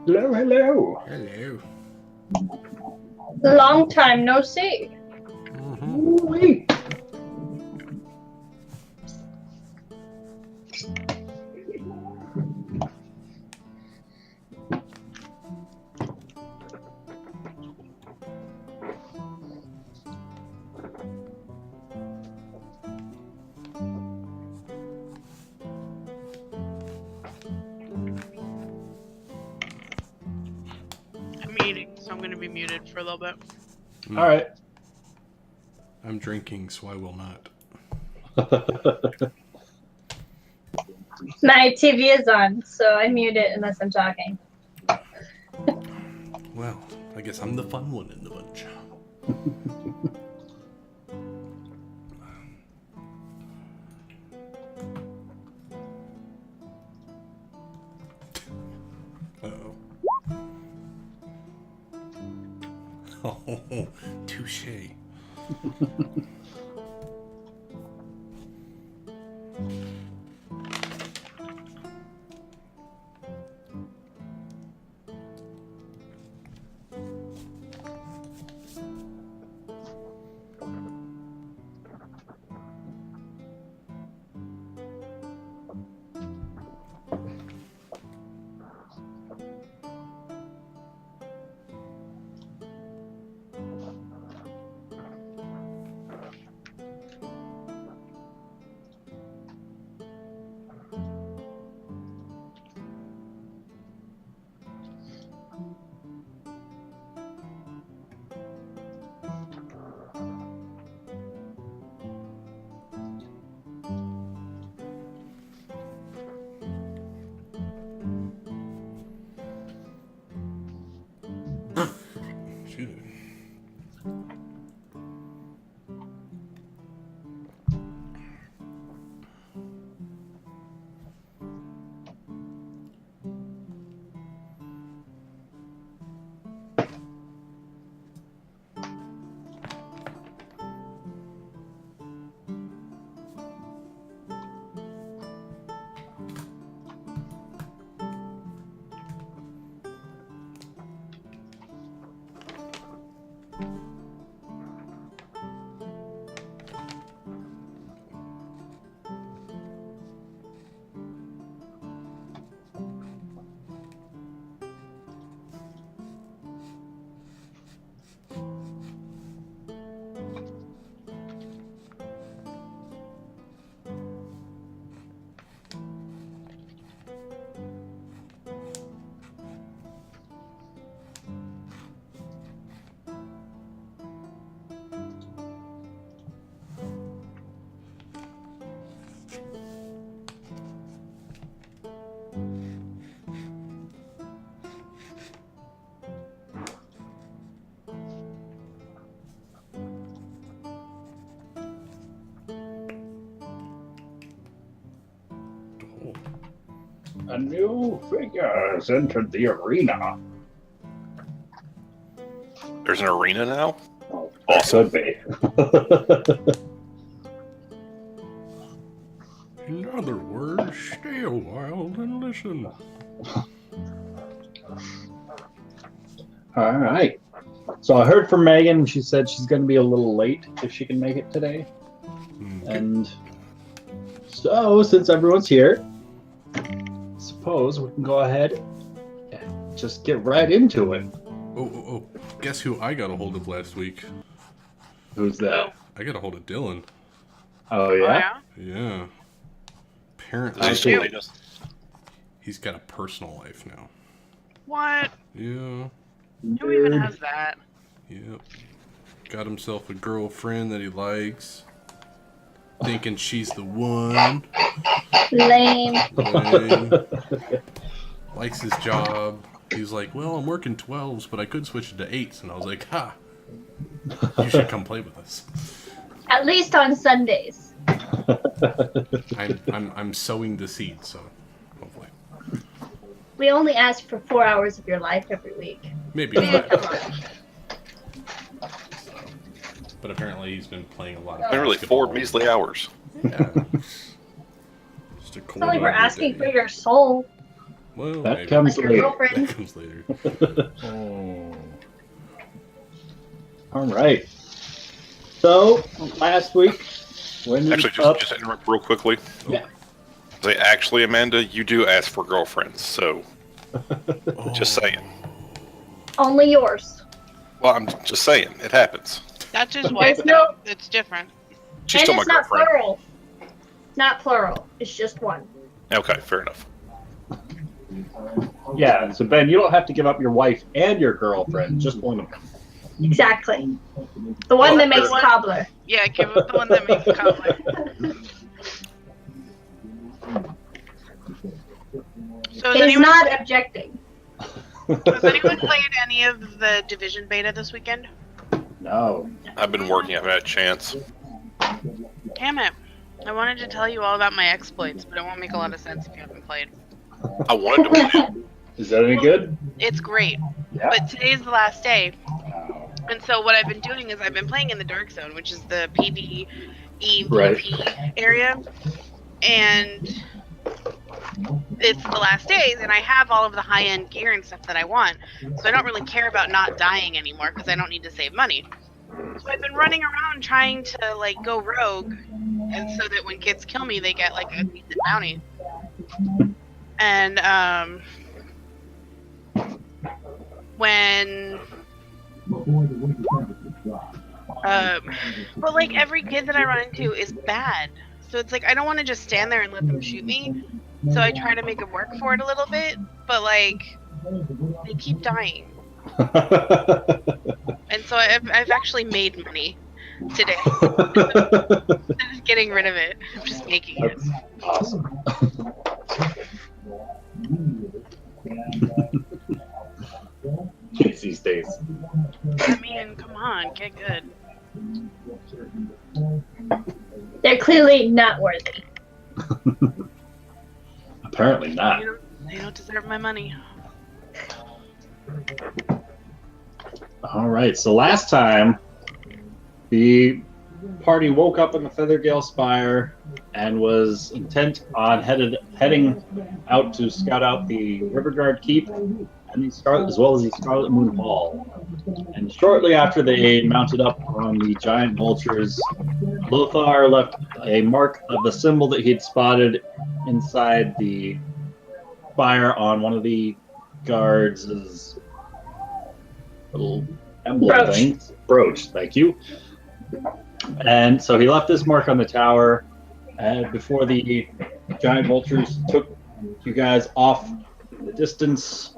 Hello, hello. Hello. Long time no see. Ooh-wee. I'm eating, so I'm going to be muted for a little bit. All right. I'm drinking, so I will not. My TV is on, so I mute it unless I'm talking. Well, I guess I'm the fun one in the bunch. Uh-oh. Oh, touche. Shoot. Oh. A new figure has entered the arena. There's an arena now? Oh, Awesome. could be. In other words, stay a while and listen. All right. So I heard from Megan. She said she's going to be a little late if she can make it today. Okay. And so, since everyone's here, suppose we can go ahead and just get right into it. Oh. Guess who I got a hold of last week? Who's that? I got a hold of Dylan. Oh, Oh, yeah? yeah? Yeah. Apparently, Just see. delete us. he's got a personal life now. What? Yeah. Who even Weird. has that? Yep. Got himself a girlfriend that he likes. Thinking she's the one. Lame. Lame. Likes his job. He's like, well, I'm working 12s, but I could switch it to 8s. And I was like, ha! You should come play with us. At least on Sundays. I'm sowing the seed, so hopefully. We only ask for 4 hours of your life every week. Maybe Come 5. on. But apparently he's been playing a lot of Literally basketball. 4 measly hours. Yeah. Just a It's cold only we're weather asking day. for your soul. Well, That maybe. comes Like your later. girlfriend. That comes later. Oh. All right. So last week, when Actually, just interrupt real quickly. Yeah. Say, actually, Amanda, you do ask for girlfriends, so Oh. just saying. Only yours. Well, I'm just saying, it happens. That's his wife, There's though. no- It's different. She's And still my it's not girlfriend. plural. Not plural. It's just one. Okay, fair enough. Yeah, so Ben, you don't have to give up your wife and your girlfriend, just one of them. Exactly. The one that makes What? cobbler. Yeah, give it the one that makes cobbler. So has He's anyone, not objecting. has anyone played any of the Division beta this weekend? No. I've been working, I haven't had a chance. Damn it. I wanted to tell you all about my exploits, but it won't make a lot of sense if you haven't played. I wanted to play it. Is that any good? It's great, Yeah. but today's the last day. And so what I've been doing is I've been playing in the Dark Zone, which is the PvE Right. PvP area. And it's the last days, and I have all of the high-end gear and stuff that I want. So I don't really care about not dying anymore because I don't need to save money. So I've been running around trying to like go rogue, and so that when kids kill me, they get like a decent bounty. And when but like every kid that I run into is bad, so it's like I don't want to just stand there and let them shoot me. So I try to make them work for it a little bit, but like they keep dying. And so I've actually made money today. Instead of getting rid of it, I'm just making it. That's awesome. Kids these days. I mean, come on, get good. They're clearly not worthy. Apparently not. They don't deserve my money. All right, so last time the party woke up in the Feathergale Spire and was intent on heading out to scout out the Riverguard Keep and as well as the Scarlet Moon Hall. And shortly after they mounted up on the giant vultures, Lothar left a mark of the symbol that he'd spotted inside the fire on one of the guards' little emblem Brooch. things. Brooch, thank you. And so he left this mark on the tower before the giant vultures took you guys off in the distance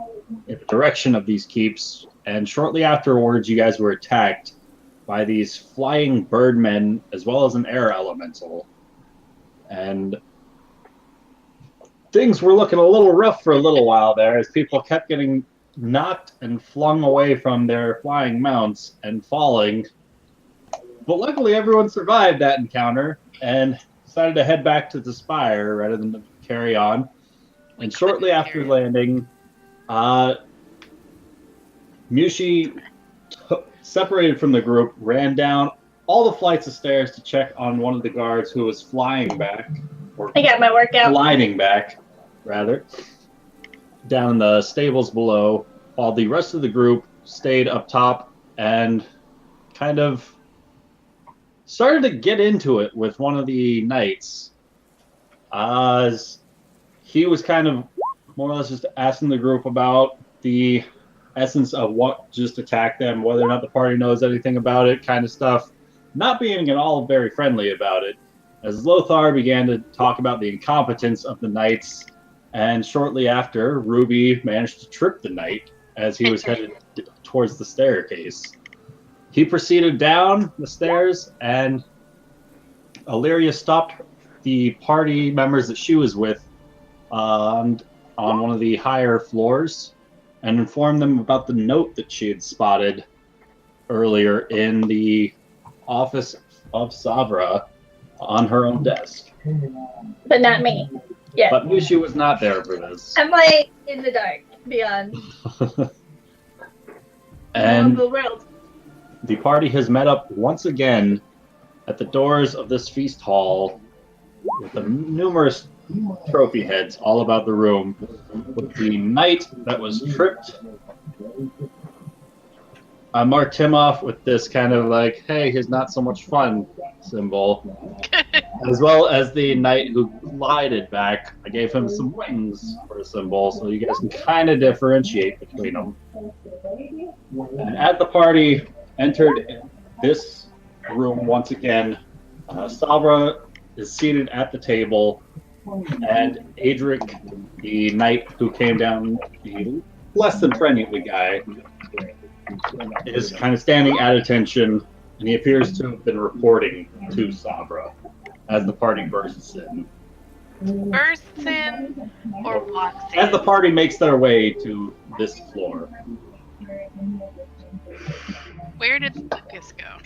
in the direction of these keeps. And shortly afterwards, you guys were attacked by these flying birdmen as well as an air elemental. And things were looking a little rough for a little while there as people kept getting knocked and flung away from their flying mounts and falling. But luckily, everyone survived that encounter and decided to head back to the spire rather than to carry on. And shortly after landing, Mushi separated from the group, ran down all the flights of stairs to check on one of the guards who was flying back, or I got my workout. gliding back, rather, down in the stables below, while the rest of the group stayed up top and kind of started to get into it with one of the knights. He was kind of more or less just asking the group about the essence of what just attacked them, whether or not the party knows anything about it, kind of stuff. Not being at all very friendly about it, as Lothar began to talk about the incompetence of the knights, and shortly after, Ruby managed to trip the knight as he was headed towards the staircase. He proceeded down the stairs, and Illyria stopped the party members that she was with on one of the higher floors and informed them about the note that she had spotted earlier in the office of Savra on her own desk. But not me. Yeah. But Mushi was not there for this. I'm like in the dark beyond And the world. the party has met up once again at the doors of this feast hall with the numerous trophy heads all about the room. With the knight that was tripped, I marked him off with this kind of like, hey, he's not so much fun symbol. As well as the knight who glided back. I gave him some wings for a symbol, so you guys can kind of differentiate between them. And at the party, entered this room once again. Sabra is seated at the table, and Adric, the knight who came down, the less than friendly guy, is kind of standing at attention, and he appears to have been reporting to Sabra as the party bursts in. Bursts in or walks in? As the party makes their way to this floor. Where did Lucas go?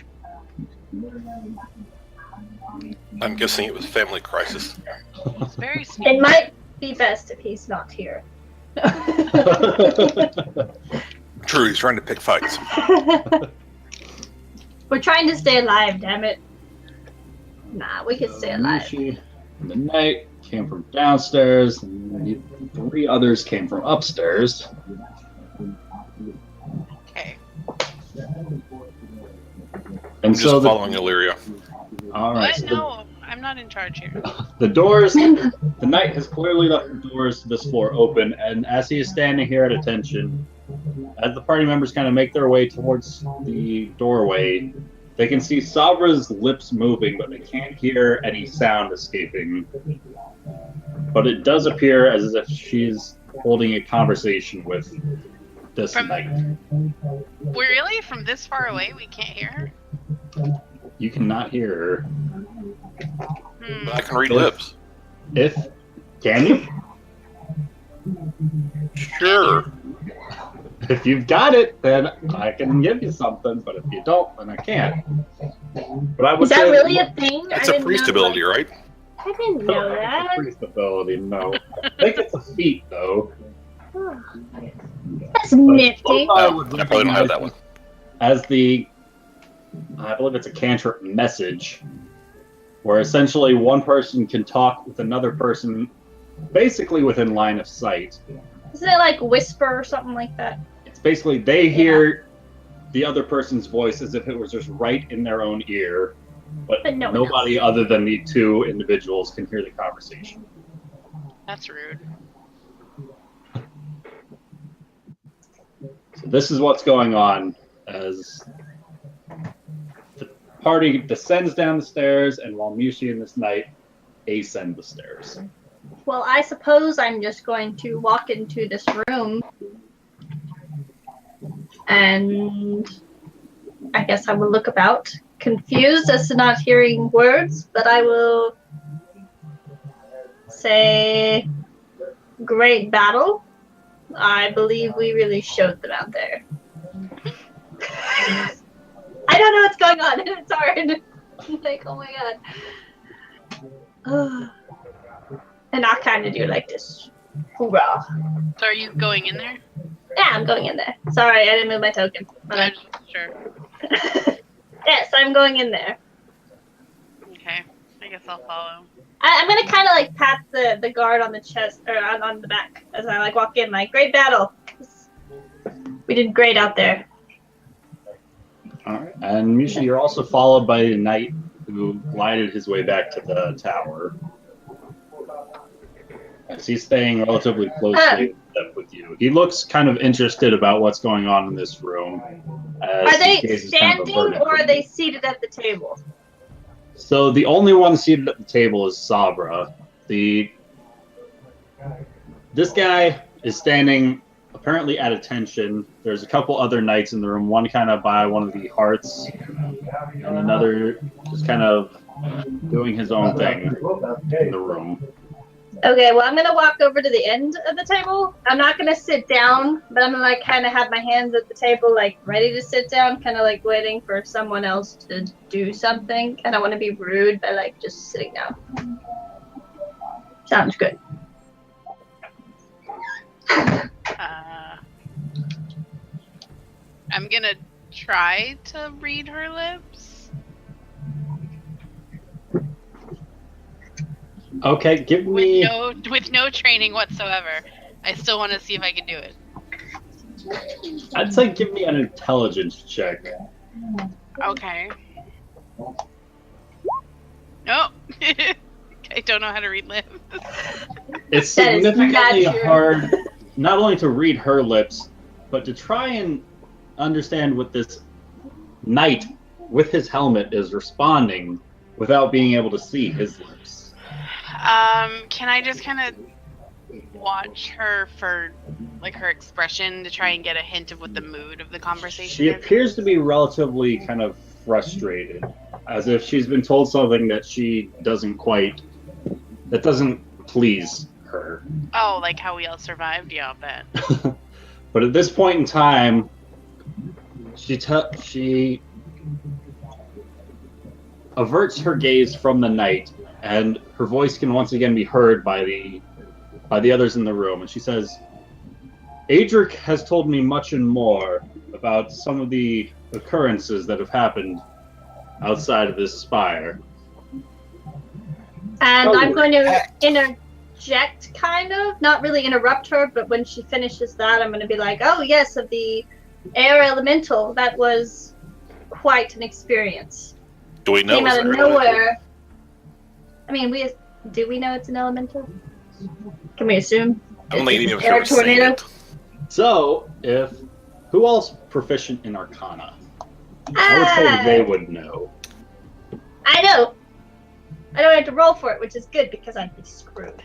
I'm guessing it was family crisis. It's very sweet. It might be best if he's not here. True, he's trying to pick fights. We're trying to stay alive, damn it. Nah, we can stay alive. Mishi and the knight came from downstairs, and the 3 others came from upstairs. Okay. And I'm so just following Illyria. All right. What? So No, I'm not in charge here. the doors. The knight has clearly left the doors to this floor open, and as he is standing here at attention, as the party members kind of make their way towards the doorway, they can see Sabra's lips moving, but they can't hear any sound escaping. But it does appear as if she's holding a conversation with this knight. Really? From this far away, we can't hear her? You cannot hear her. Hmm. I can read lips. Can you? Sure. If you've got it, then I can give you something. But if you don't, then I can't. But I would Is that say really a thing? It's I a didn't priest know, ability, right? I didn't know It's a that. priest ability, no. I think it's a feat, though. That's nifty. No, I probably don't have that one. As I believe it's a cantrip message, where essentially one person can talk with another person basically within line of sight. Isn't it like whisper or something like that? It's basically they hear the other person's voice as if it was just right in their own ear, but But no one nobody other than the 2 individuals can hear the conversation. That's rude. So this is what's going on as the party descends down the stairs, and while Mushi and this knight ascend the stairs. Well, I suppose I'm just going to walk into this room and I guess I will look about, confused as to not hearing words, but I will say, great battle. I believe we really showed them out there. I don't know what's going on. It's hard. Like, oh my god. And I'll kind of do like this. Hoorah. So are you going in there? Yeah, I'm going in there. Sorry, I didn't move my token. No, sure. Yes, I'm going in there. Okay. I guess I'll follow. I'm gonna kind of like pat the guard on the chest or on the back as I like walk in. Like, great battle. We did great out there. All right. And Misha, you're also followed by a knight who glided his way back to the tower. As he's staying relatively closely in step with you. He looks kind of interested about what's going on in this room. Are they standing or are they seated at the table? So the only one seated at the table is Sabra. This guy is standing apparently at attention. There's a couple other knights in the room, one kind of by one of the hearts, and another just kind of doing his own thing in the room. Okay, well, I'm going to walk over to the end of the table. I'm not going to sit down, but I'm going to, like, kind of have my hands at the table, like, ready to sit down, kind of, like, waiting for someone else to do something. And I want to be rude by, like, just sitting down. Sounds good. I'm gonna try to read her lips. Okay, give me. with no training whatsoever. I still want to see if I can do it. I'd say give me an intelligence check. Okay. No. I don't know how to read lips. It's That is significantly not true. hard not only to read her lips, but to try and understand what this knight with his helmet is responding without being able to see his lips. Can I just kind of watch her for like her expression to try and get a hint of what the mood of the conversation She is? appears to be relatively kind of frustrated, as if she's been told something that that doesn't please her. Oh, like how we all survived? Yeah, I'll bet. But at this point in time, she averts her gaze from the knight, and her voice can once again be heard by the others in the room. And she says, "Adric has told me much and more about some of the occurrences that have happened outside of this spire." And Oh. I'm going to interject, kind of, not really interrupt her, but when she finishes that, I'm going to be like, "Oh yes, of the air elemental. That was quite an experience. Do we know? Came it's out of an nowhere." I mean, do we know it's an elemental? Can we assume? Only any of us Air have ever seen tornado? it. So, who else proficient in Arcana? I would say they would know. I know. I don't have to roll for it, which is good because I'd be screwed.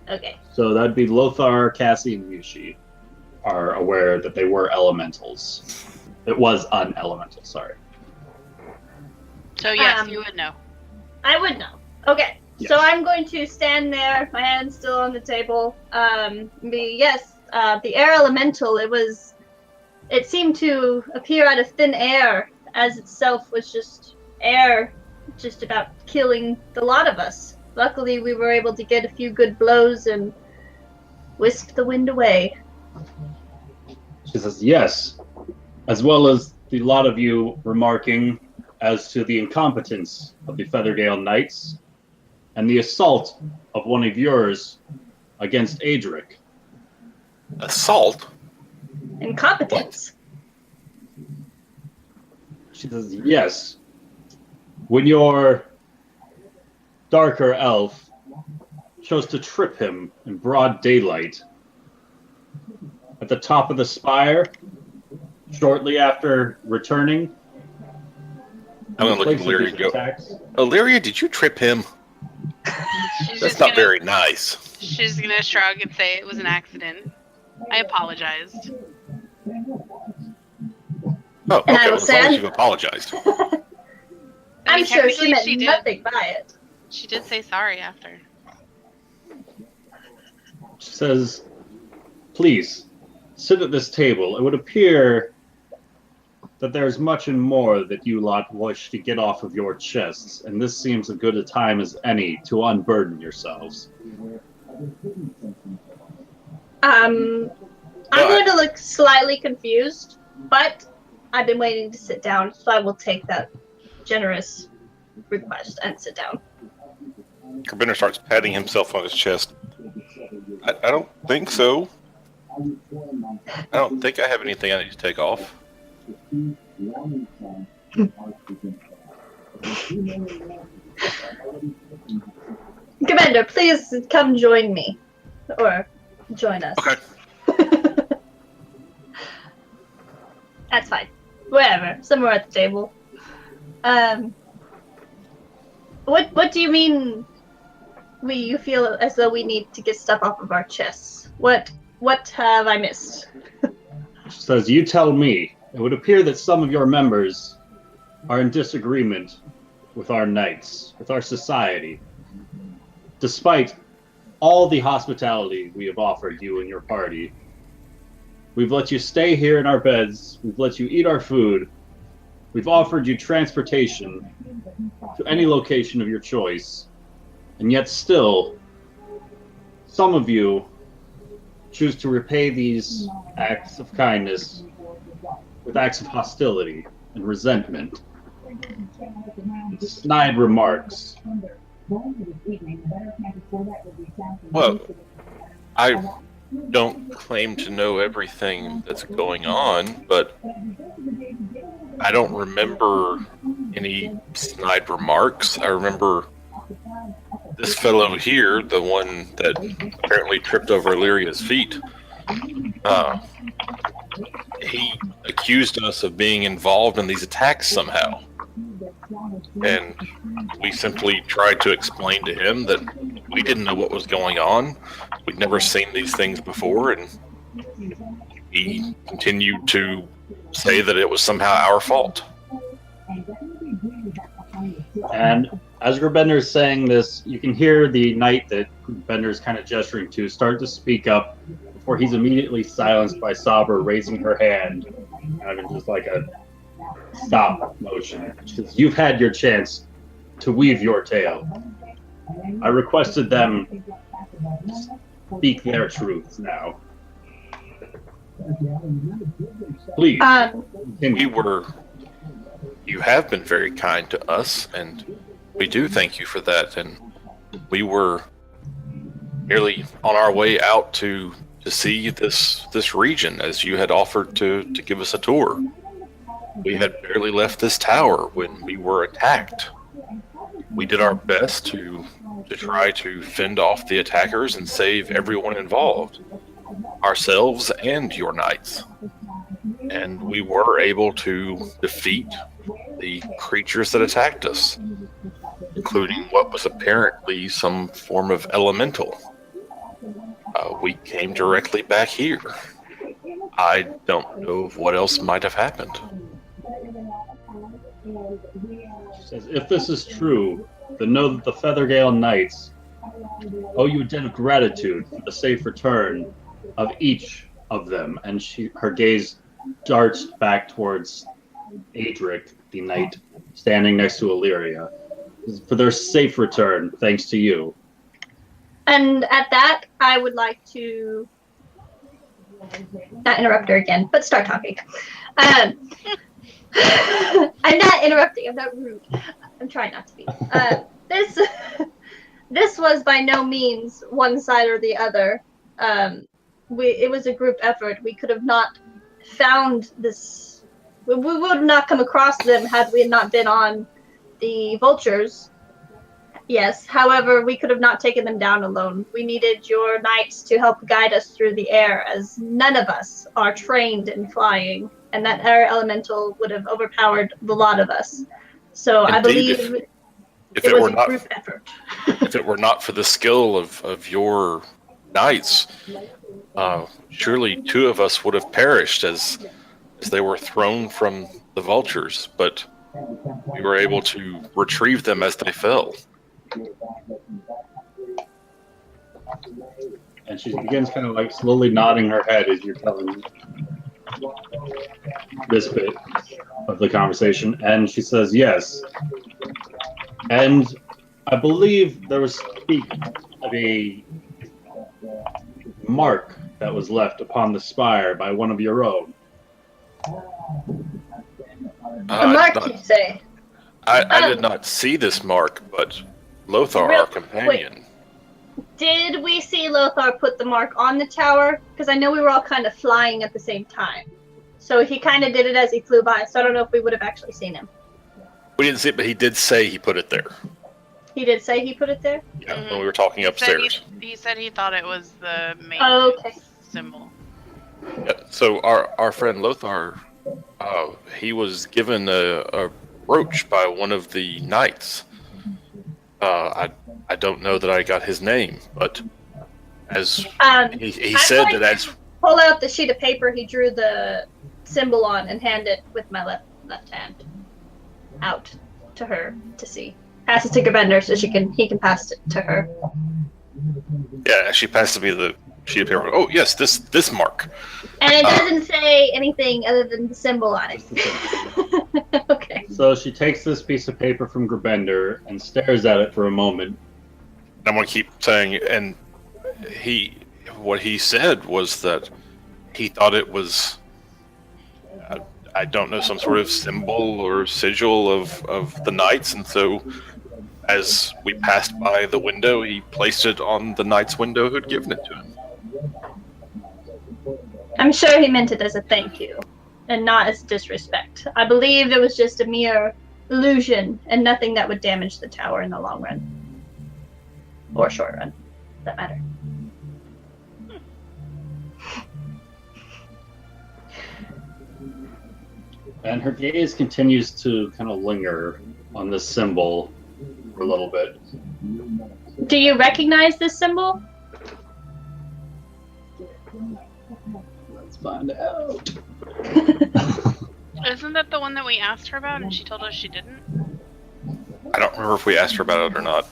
Okay. So that'd be Lothar, Cassie, and Yushi are aware that they were elementals. It was un-elemental, sorry. So yes, Um, you would know. I would know. Okay. Yes. So I'm going to stand there, my hand's still on the table. The air elemental, it seemed to appear out of thin air, as itself was just air, just about killing the lot of us. Luckily, we were able to get a few good blows and whisk the wind away. She says, yes, as well as the lot of you remarking as to the incompetence of the Feathergale Knights and the assault of one of yours against Adric. Assault? Incompetence. She says, yes. When your darker elf chose to trip him in broad daylight at the top of the spire shortly after returning. I'm gonna look at Place of Illyria these and go, attacks. Illyria, did you trip him? She's That's just not gonna- very nice. She's gonna shrug and say it was an accident. I apologized. Oh, And okay, I will well, as long as say- you've apologized. I I'm mean, sure she technically meant she did. nothing by it. She did say sorry after. She says, please, sit at this table. It would appear that there's much and more that you lot wish to get off of your chests, and this seems as good a time as any to unburden yourselves. I'm going to look slightly confused, but I've been waiting to sit down, so I will take that generous request and sit down. Carbinder starts patting himself on his chest. I don't think so. I don't think I have anything I need to take off. Commander, please come join me. Or join us. Okay. That's fine. Wherever. Somewhere at the table. What do you mean you feel as though we need to get stuff off of our chests? What have I missed? She says, you tell me. It would appear that some of your members are in disagreement with our knights, with our society. Despite all the hospitality we have offered you and your party, we've let you stay here in our beds, we've let you eat our food, we've offered you transportation to any location of your choice, and yet still, some of you choose to repay these acts of kindness with acts of hostility and resentment. Snide remarks Well, I don't claim to know everything that's going on, but I don't remember any snide remarks. I remember this fellow here, the one that apparently tripped over Illyria's feet, he accused us of being involved in these attacks somehow. And we simply tried to explain to him that we didn't know what was going on. We'd never seen these things before, and he continued to say that it was somehow our fault. And as Grabender is saying this, you can hear the knight that Grabender is kind of gesturing to start to speak up before he's immediately silenced by Saber raising her hand, kind of just like a stop motion. She says, "You've had your chance to weave your tale. I requested them speak their truth now. Please, continue." You have been very kind to us, and we do thank you for that. And we were merely on our way out to see this region, as you had offered to give us a tour. We had barely left this tower when we were attacked. We did our best to try to fend off the attackers and save everyone involved, ourselves and your knights. And we were able to defeat the creatures that attacked us, including what was apparently some form of elemental. We came directly back here. I don't know what else might have happened. She says, "If this is true, then know that the Feathergale Knights owe you a debt of gratitude for the safe return of each of them." And her gaze darts back towards Adric, the knight standing next to Illyria. "For their safe return, thanks to you." And at that, I would like to not interrupt her again, but start talking. I'm not interrupting. I'm not rude. I'm trying not to be. This was by no means one side or the other. It was a group effort. We could have not found this. We would have not come across them had we not been on the vultures. Yes, however, we could have not taken them down alone. We needed your knights to help guide us through the air, as none of us are trained in flying, and that air elemental would have overpowered the lot of us. So Indeed, I believe if it it was were a not group effort. if it were not for the skill of your knights, surely two of us would have perished as they were thrown from the vultures. But we were able to retrieve them as they fell. And she begins kind of like slowly nodding her head as you're telling this bit of the conversation. And she says, "Yes. And I believe there was speak of a mark that was left upon the spire by one of your own." A mark, you say? I did not see this mark, but Lothar, our companion. Did we see Lothar put the mark on the tower? Because I know we were all kind of flying at the same time. So he kind of did it as he flew by, so I don't know if we would have actually seen him. We didn't see it, but he did say he put it there. He did say he put it there? Yeah, when we were talking upstairs. He said he thought it was the main symbol. Yeah, so our friend Lothar, he was given a brooch by one of the knights. I don't know that I got his name, but as he said that as pull out the sheet of paper he drew the symbol on and hand it with my left hand out to her to see. Pass it to Gravender so he can pass it to her. Yeah, she passed me the sheet of paper. Oh yes, this mark. And it doesn't say anything other than the symbol on it. Okay. So she takes this piece of paper from Gravender and stares at it for a moment. I'm gonna keep saying, and what he said was that he thought it was, I don't know, some sort of symbol or sigil of the knights, and so as we passed by the window, he placed it on the knight's window who'd given it to him. I'm sure he meant it as a thank you, and not as disrespect. I believe it was just a mere illusion, and nothing that would damage the tower in the long run. Or short run, for that matter. And her gaze continues to kind of linger on this symbol for a little bit. Do you recognize this symbol? Let's find out. Isn't that the one that we asked her about and she told us she didn't? I don't remember if we asked her about it or not.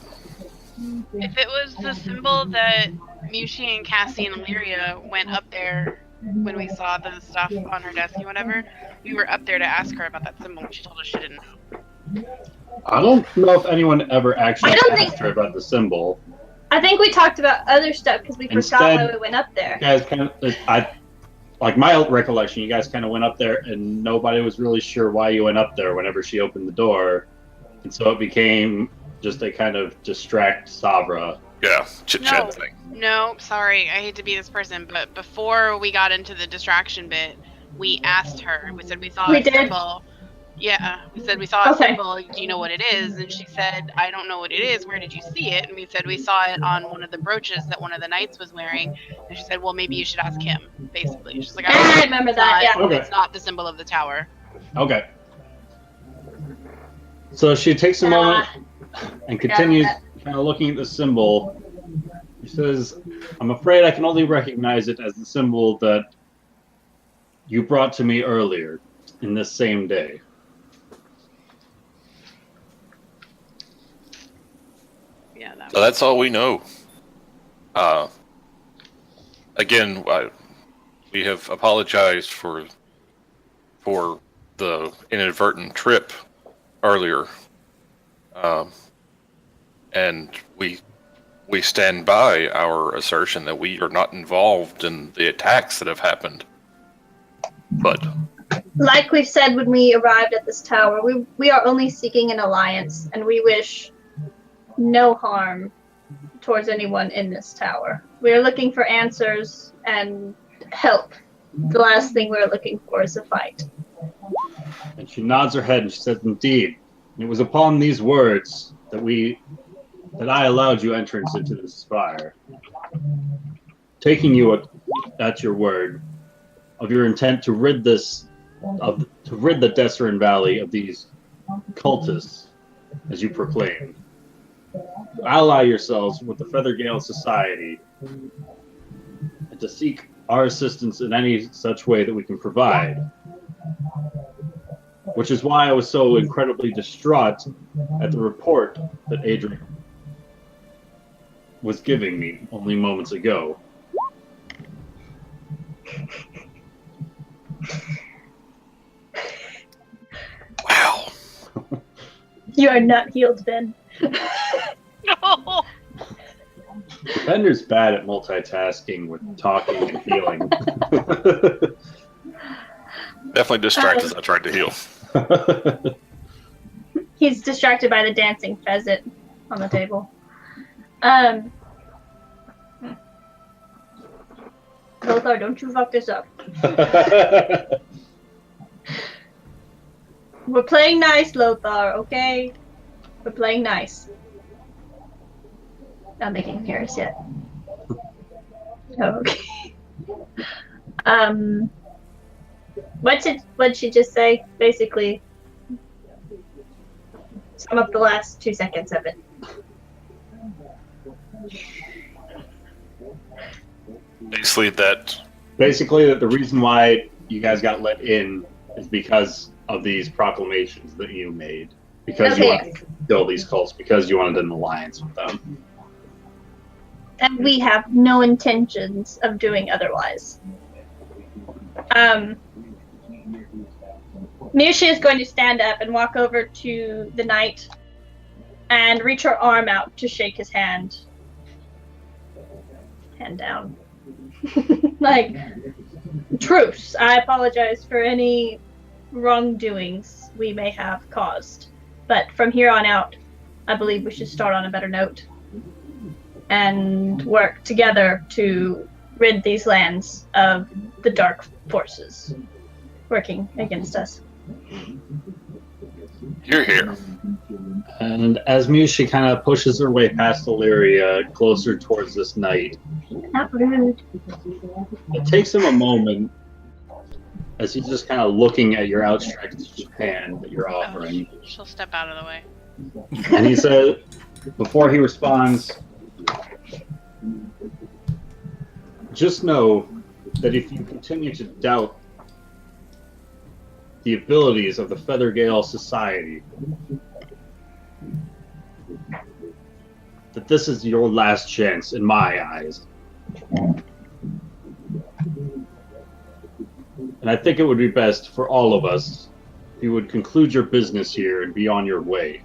If it was the symbol that Mushi and Cassie and Illyria went up there when we saw the stuff on her desk and whatever, we were up there to ask her about that symbol and she told us she didn't know. I don't know if anyone ever actually I don't asked her about the symbol. I think we talked about other stuff because we forgot Instead- why we went up there. You guys kind of, like my recollection, you guys kind of went up there and nobody was really sure why you went up there whenever she opened the door. And so it became just a kind of distract Savra. Yeah, chit-chat No. thing. No, sorry, I hate to be this person, but before we got into the distraction bit, we asked her. We said we saw We a did? symbol. Yeah, we said we saw a Okay. symbol. Do you know what it is? And she said, I don't know what it is. Where did you see it? And we said we saw it on one of the brooches that one of the knights was wearing. And she said, well, maybe you should ask him. Basically, she's like, I remember that. Yeah. Okay. It's not the symbol of the tower. Okay. So she takes a moment and continues kind of looking at the symbol. She says, I'm afraid I can only recognize it as the symbol that you brought to me earlier in this same day. Yeah, that So that's all we know. Again, we have apologized for the inadvertent trip earlier, and we stand by our assertion that we are not involved in the attacks that have happened. But Like we've said when we arrived at this tower, we are only seeking an alliance, and we wish no harm towards anyone in this tower. We are looking for answers and help. The last thing we're looking for is a fight. And she nods her head and she says, indeed, it was upon these words that I allowed you entrance into this spire. Taking you at your word of your intent to rid the Desserin Valley of these cultists, as you proclaimed. To ally yourselves with the Feathergale Society and to seek our assistance in any such way that we can provide. Which is why I was so incredibly distraught at the report that Adrian was giving me only moments ago. wow, You are not healed, Ben. No. Bender's bad at multitasking with talking and healing. definitely distracted as I tried to heal. He's distracted by the dancing pheasant on the table. Lothar, don't you fuck this up. We're playing nice, Lothar, okay? We're playing nice. Not making appearance yet. Oh, okay. What'd she just say? Basically, sum up the last 2 seconds of it. Basically, that the reason why you guys got let in is because of these proclamations that you made. Because you wanted to kill these cults, because you wanted an alliance with them. And we have no intentions of doing otherwise. Mirsha is going to stand up and walk over to the knight and reach her arm out to shake his hand. Hand down. Like, truce. I apologize for any wrongdoings we may have caused. But from here on out, I believe we should start on a better note and work together to rid these lands of the dark forces working against us. You're here. And as Mushi kind of pushes her way past Illyria closer towards this knight, Not rude. it takes him a moment as he's just kind of looking at your outstretched hand that you're offering. She'll step out of the way. And he says, before he responds, just know that if you continue to doubt the abilities of the Feathergale Society, that this is your last chance in my eyes. And I think it would be best for all of us if you would conclude your business here and be on your way.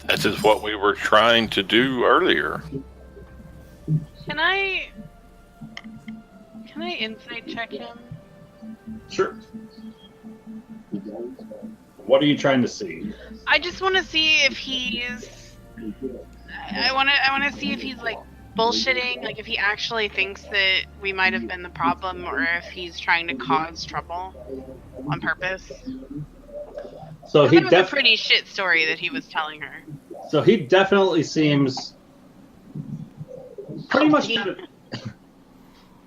That is what we were trying to do earlier. Can I insight check him? Sure. What are you trying to see? I just want to see if he's. I want to see if he's like bullshitting, like if he actually thinks that we might have been the problem, or if he's trying to cause trouble on purpose. So he That was a pretty shit story that he was telling her. So he definitely seems pretty much kind of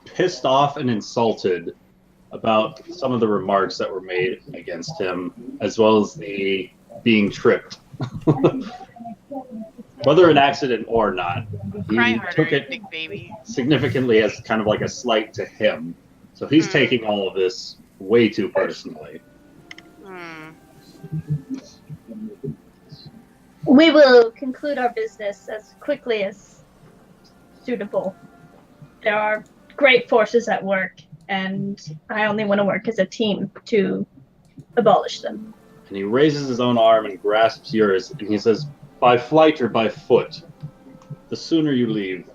pissed off and insulted about some of the remarks that were made against him, as well as the being tripped. Whether an accident or not, Cry he harder, took it big baby. significantly as kind of like a slight to him. So he's taking all of this way too personally. We will conclude our business as quickly as suitable. There are great forces at work, and I only want to work as a team to abolish them. And he raises his own arm and grasps yours, and he says, by flight or by foot, the sooner you leave,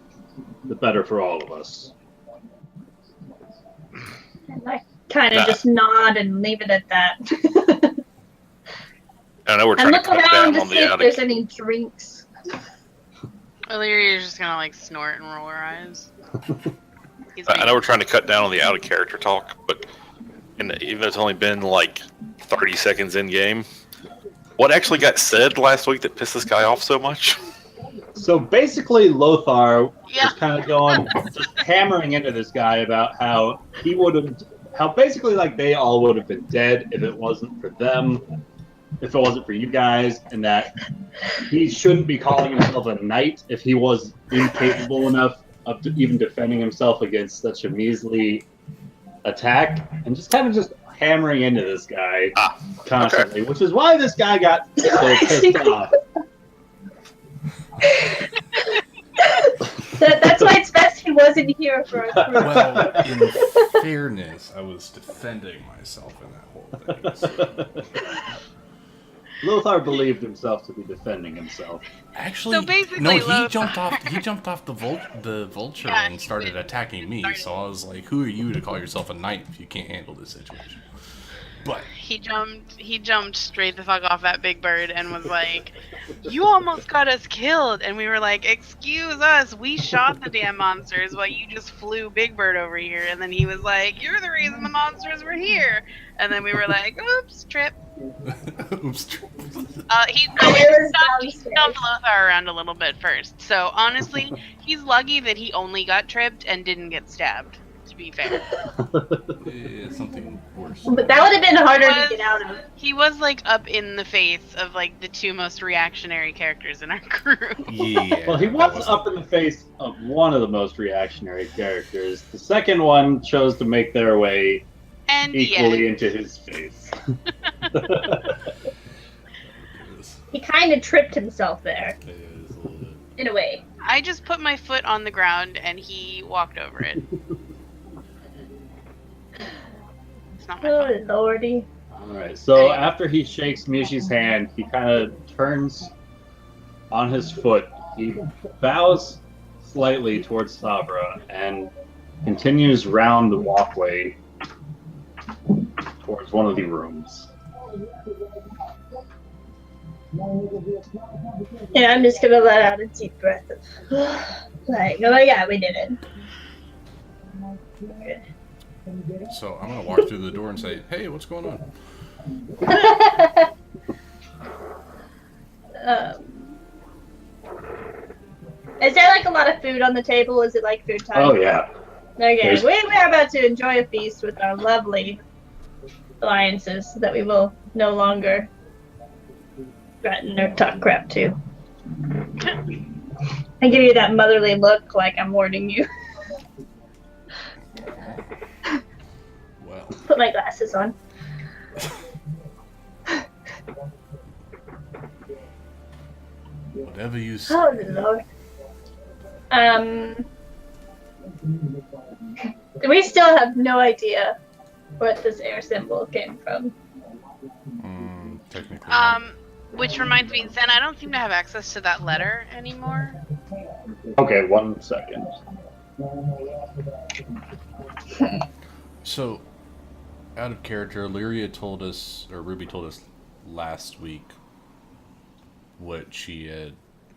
the better for all of us. And I kind of just nod and leave it at that. I know we're And trying to look cut around down to on see the if attic. there's any drinks. Illyria's just gonna like snort and roll her eyes. I know we're trying to cut down on the out of character talk, but even though it's only been like 30 seconds in game, what actually got said last week that pissed this guy off so much? So basically, Lothar Yeah. was kind of going, just hammering into this guy about how he would have, how basically like they all would have been dead if it wasn't for them, if it wasn't for you guys, and that he shouldn't be calling himself a knight if he was incapable enough of even defending himself against such a measly attack, and just kind of just hammering into this guy constantly, which is why this guy got so pissed off. That's why it's best he wasn't here for us. Well, in fairness, I was defending myself in that whole thing. So. Lothar believed himself to be defending himself. Actually, So basically, no, he Lothar- jumped off. He jumped off the vulture Yeah, and started attacking me. So I was like, "Who are you to call yourself a knight if you can't handle this situation?" But He jumped straight the fuck off that big bird and was like, "You almost got us killed." And we were like, "Excuse us, we shot the damn monsters while you just flew Big Bird over here." And then he was like, "You're the reason the monsters were here." And then we were like, "Oops, trip." oops. He was stomped Lothar around a little bit first. So honestly, he's lucky that he only got tripped and didn't get stabbed. To be fair. Yeah, something worse. But that would have been harder to get out of. He was like up in the face of like the two most reactionary characters in our crew. Yeah. Well, he that was wasn't- up in the face of one of the most reactionary characters. The second one chose to make their way And equally yeah, into his face. He kind of tripped himself there, It is a little bit. in a way. I just put my foot on the ground and he walked over it. It's not my Oh, fault. lordy. Alright, so after he shakes Mushi's hand, he kind of turns on his foot. He bows slightly towards Sabra and continues round the walkway towards one of the rooms. Yeah, I'm just gonna let out a deep breath of like, oh my god, we did it. Good. So I'm gonna walk through the door and say, "Hey, what's going on?" Is there like a lot of food on the table? Is it like food time? Oh yeah. Okay, we're about to enjoy a feast with our lovely alliances that we will no longer threaten or talk crap to. I give you that motherly look like I'm warning you. Well, Put my glasses on. whatever you say. Oh Lord. We still have no idea what this air symbol came from. Technically. not. Which reminds me, Zen, I don't seem to have access to that letter anymore. Okay, 1 second. So, out of character, Lyria told us, or Ruby told us last week what she had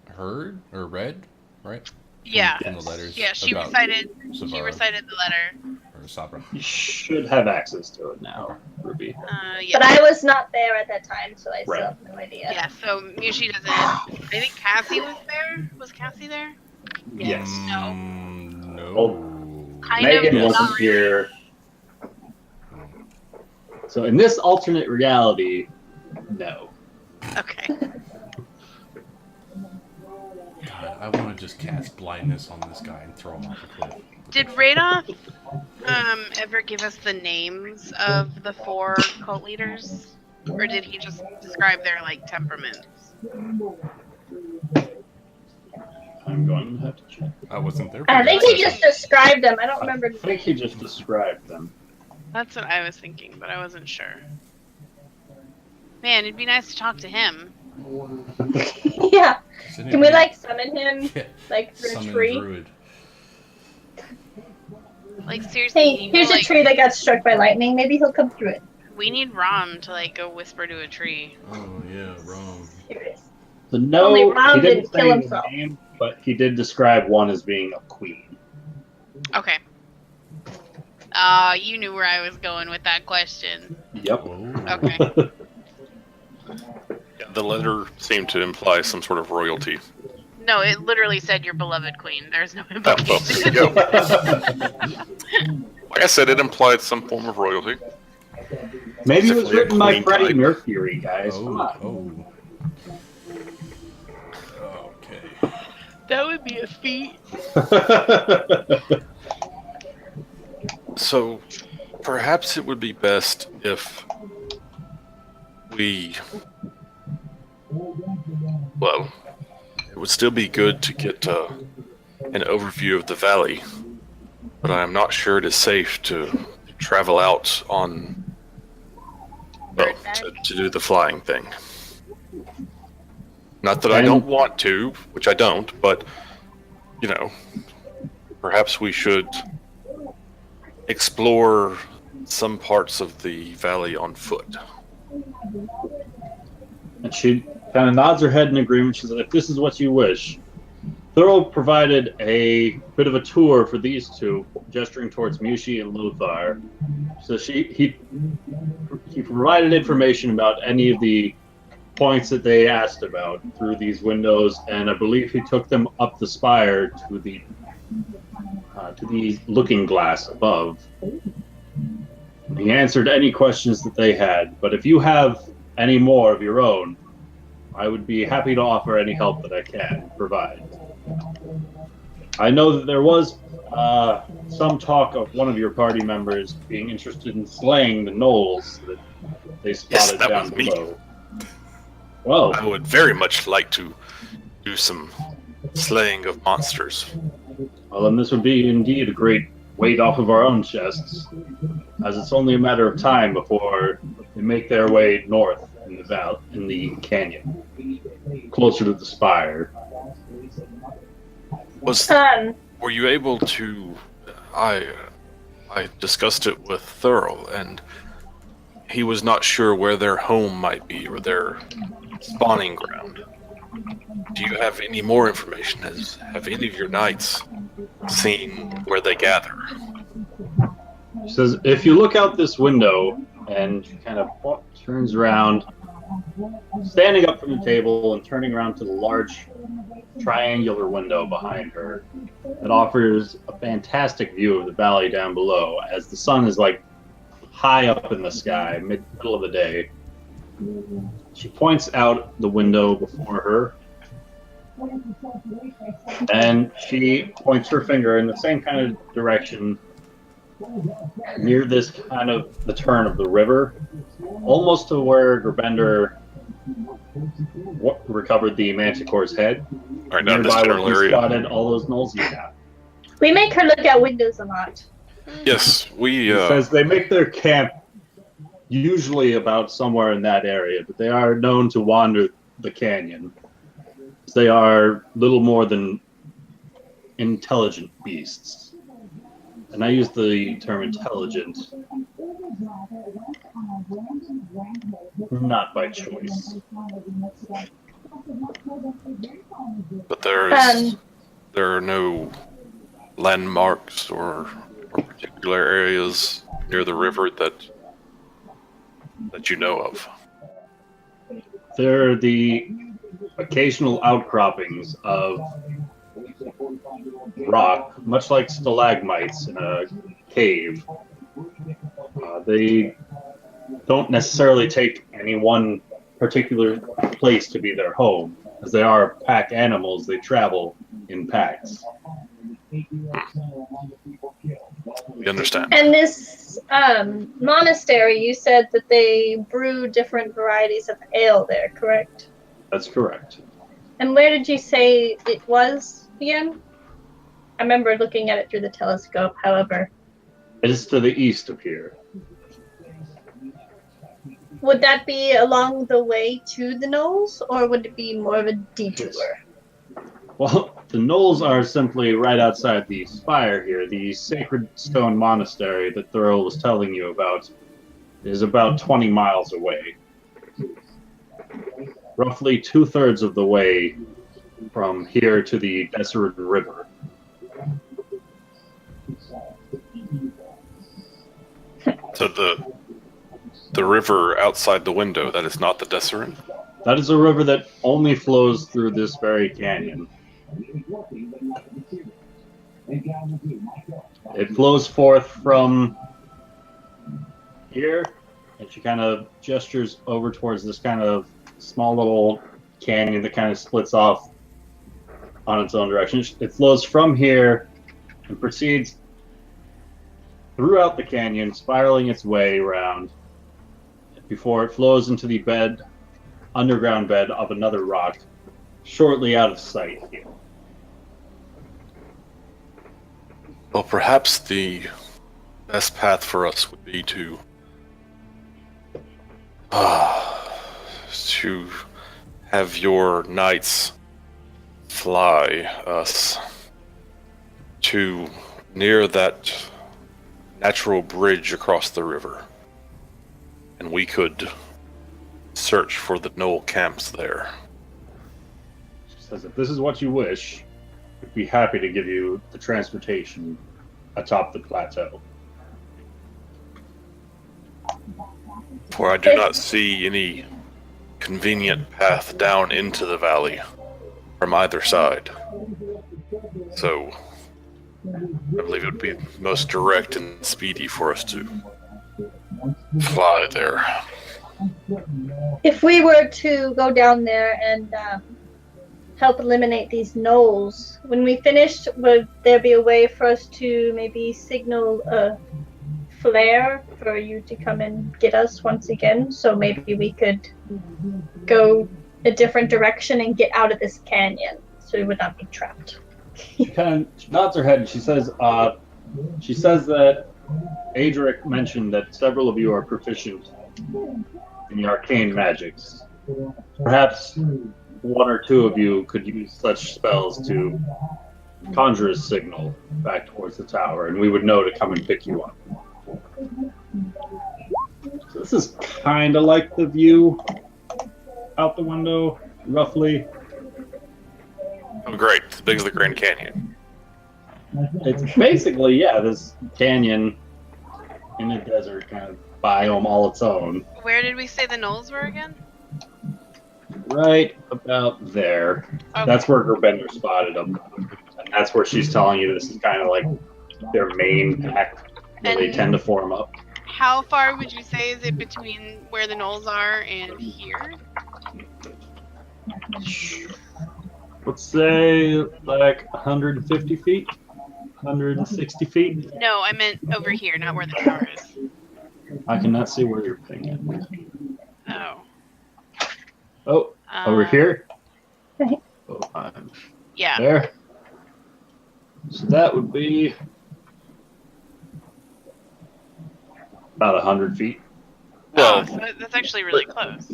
heard or read, right? Yeah. In the letters. Yeah, she about recited Savara the letter. or Sabra. You should have access to it now, Ruby. Yeah. But I was not there at that time, so I still Right. have no idea. Yeah, so Mushi doesn't. I think Cassie was there. Was Cassie there? Yes. No. No. Kind Megan of. wasn't Not here. So in this alternate reality, no. Okay. God, I want to just cast blindness on this guy and throw him off a cliff. Did Radoff ever give us the names of the 4 cult leaders? Or did he just describe their, like, temperaments? I'm going to have to check. I wasn't there. I for think that he just session. described them. I don't remember. I think he just described them. That's what I was thinking, but I wasn't sure. Man, it'd be nice to talk to him. Yeah. Isn't it Can we weird? like summon him Yeah, like through a summon tree? druid. Like, seriously, Hey, here's a tree that got struck by lightning. Maybe he'll come through it. we need Rom to, like, go whisper to a tree. Oh yeah, wrong. Serious. So no, Only Ron he didn't didn't say kill his himself. name, but he did describe one as being a queen. Okay. You knew where I was going with that question. Yep. Whoa. Okay. Yeah, the letter seemed to imply some sort of royalty. No, it literally said your beloved queen. There's no Oh, well, there implication. you go. Like I said, it implied some form of royalty. Maybe it was Definitely a written by queen Freddie type. Mercury, guys. Come on. Okay. That would be a feat. So, perhaps it would be best if we. Well, it would still be good to get an overview of the valley, but I am not sure it is safe to travel out on. Well, to do the flying thing. Not that I don't want to, which I don't, but, you know, perhaps we should explore some parts of the valley on foot. And she kind of nods her head in agreement. She said, if this is what you wish. Thurl provided a bit of a tour for these two, gesturing towards Mushi and Luthar. So he provided information about any of the points that they asked about through these windows, and I believe he took them up the spire to the looking glass above. He answered any questions that they had, but if you have any more of your own, I would be happy to offer any help that I can provide. I know that there was some talk of one of your party members being interested in slaying the gnolls that they spotted that down was me. below. Well, I would very much like to do some slaying of monsters. well, then this would be indeed a great weight off of our own chests, as it's only a matter of time before they make their way north in the canyon, closer to the spire. Were you able to? I discussed it with Thurl, and he was not sure where their home might be or their spawning ground. Do you have any more information? Have any of your knights seen where they gather? She says, if you look out this window, and she kind of turns around, standing up from the table and turning around to the large triangular window behind her, it offers a fantastic view of the valley down below as the sun is like high up in the sky, middle of the day. She points out the window before her, and she points her finger in the same kind of direction near this kind of the turn of the river, almost to where Gerbender recovered the Manticore's head. All right, now this Nearby general where he area. spotted all those gnolls. Yeah. We make her look out windows a lot. Yes, we. It says they make their camp usually about somewhere in that area, but they are known to wander the canyon. They are little more than intelligent beasts. And I use the term intelligent not by choice. But there are no landmarks or particular areas near the river that you know of. There are the occasional outcroppings of rock, much like stalagmites in a cave. They don't necessarily take any one particular place to be their home. As they are pack animals, they travel in packs. We understand. And this monastery, you said that they brew different varieties of ale there, correct? That's correct. And where did you say it was again? I remember looking at it through the telescope, however. It is to the east of here. Would that be along the way to the Knolls, or would it be more of a detour? Well, the Knolls are simply right outside the spire here. The sacred stone monastery that Thurl was telling you about is about 20 miles away. Roughly 2/3 of the way from here to the Desert River. So the river outside the window, that is not the Desserin? That is a river that only flows through this very canyon. It flows forth from here, and she kind of gestures over towards this kind of small little canyon that kind of splits off on its own direction. It flows from here and proceeds throughout the canyon, spiraling its way around before it flows into the underground bed of another rock, shortly out of sight here. Well, perhaps the best path for us would be to have your knights fly us to near that natural bridge across the river, and we could search for the Gnoll camps there. She says, if this is what you wish, we'd be happy to give you the transportation atop the plateau. For I do not see any convenient path down into the valley from either side. So I believe it would be most direct and speedy for us to fly there. If we were to go down there and help eliminate these Knolls, when we finished, would there be a way for us to maybe signal a flare for you to come and get us once again? So maybe we could go a different direction and get out of this canyon so we would not be trapped. She nods her head and she says that Adric mentioned that several of you are proficient in the arcane magics. Perhaps one or two of you could use such spells to conjure a signal back towards the tower, and we would know to come and pick you up. So this is kind of like the view out the window, roughly? Oh, great. As big as the Grand Canyon. It's basically, yeah, this canyon in a desert kind of biome all its own. Where did we say the knolls were again? Right about there. Okay. That's where Gerbender spotted them. And that's where she's telling you this is kind of like their main pack where they And- tend to form up. How far would you say is it between where the knolls are and here? Let's say like 150 feet, 160 feet. No, I meant over here, not where the tower is. I cannot see where you're putting it. Oh. Oh, over here? Right. Oh, I'm Yeah. there. So that would be about 100 feet. Well, So that's actually really close.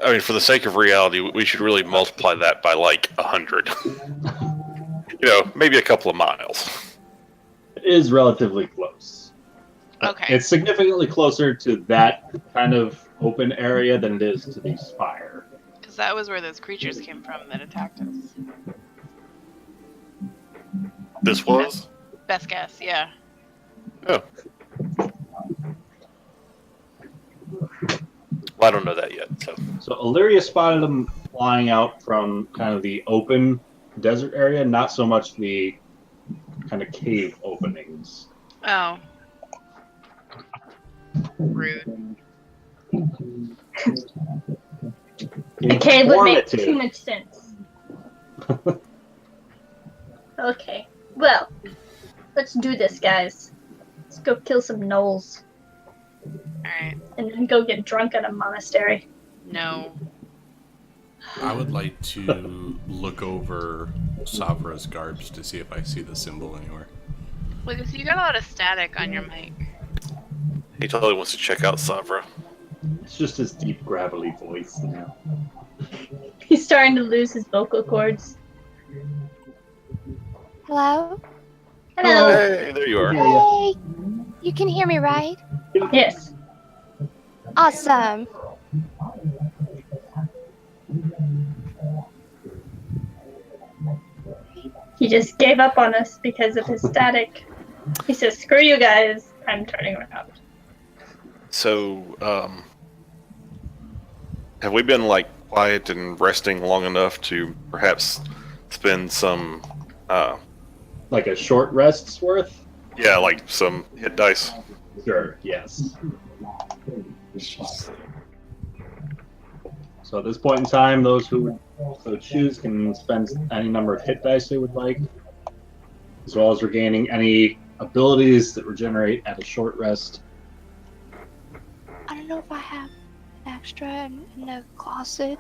I mean, for the sake of reality, we should really multiply that by like 100. Maybe a couple of miles. It is relatively close. Okay. It's significantly closer to that kind of open area than it is to the spire. Because that was where those creatures came from that attacked us. This was? Best guess, yeah. Oh. Well, I don't know that yet, so. So Illyria spotted them flying out from kind of the open desert area, not so much the kind of cave openings. Oh. Rude. The cave would make Informative. too much sense. Okay. Well, let's do this, guys. Let's go kill some gnolls Alright. and then go get drunk at a monastery. No. I would like to look over Savra's garbs to see if I see the symbol anywhere. Lucas, you got a lot of static on your mic. He totally wants to check out Savra. It's just his deep, gravelly voice now. He's starting to lose his vocal cords. Hello? Hello. Hey, there you are. Hey! You can hear me, right? Yes. Awesome. He just gave up on us because of his static. He says, "Screw you guys. I'm turning around." So, have we been like quiet and resting long enough to perhaps spend some, Like a short rest's worth? like some hit dice? Sure, yes. So at this point in time, those who would so choose can spend any number of hit dice they would like, as well as regaining any abilities that regenerate at a short rest. I don't know if I have an extra in the closet.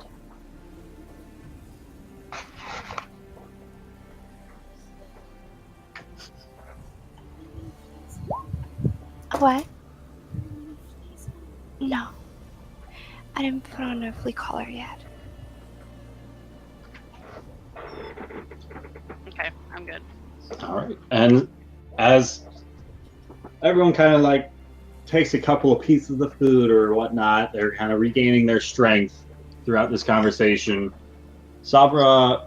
What? No. I didn't put on a flea collar yet. Okay, I'm good. All right. And as everyone kind of like takes a couple of pieces of the food or whatnot, they're kind of regaining their strength throughout this conversation. Savra,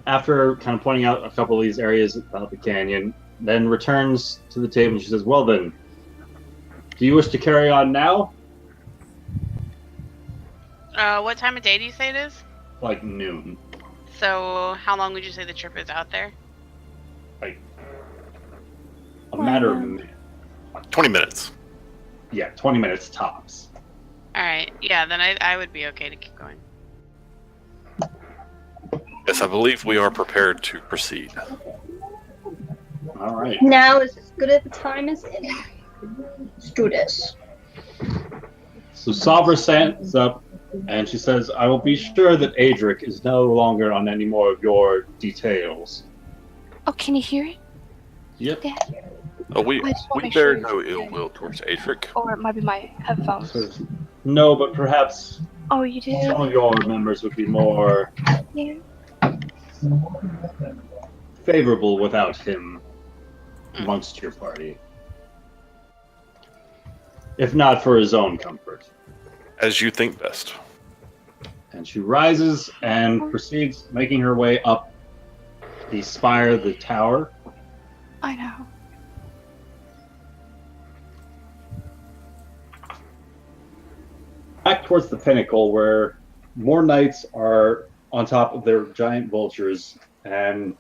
after kind of pointing out a couple of these areas about the canyon, then returns to the table and she says, "Well then, do you wish to carry on now?" What time of day do you say it is? Like noon. So, how long would you say the trip is out there? A matter of minutes. 20 minutes. Yeah, 20 minutes tops. Alright, yeah, then I would be okay to keep going. Yes, I believe we are prepared to proceed. All right. Now is as good a time as any. Let's do this. So Savra stands up and she says, "I will be sure that Adric is no longer on any more of your details." Oh, can you hear it? Yep. Dad? Oh, we I just wanna make bear sure no it's ill good. will towards Adric. Or it might be my headphones. Says, "No, but perhaps Oh, you do? some of your members would be more Yeah. favorable without him amongst your party. If not for his own comfort." As you think best. And she rises and proceeds making her way up the spire of the tower. I know. Back towards the pinnacle where more knights are on top of their giant vultures, and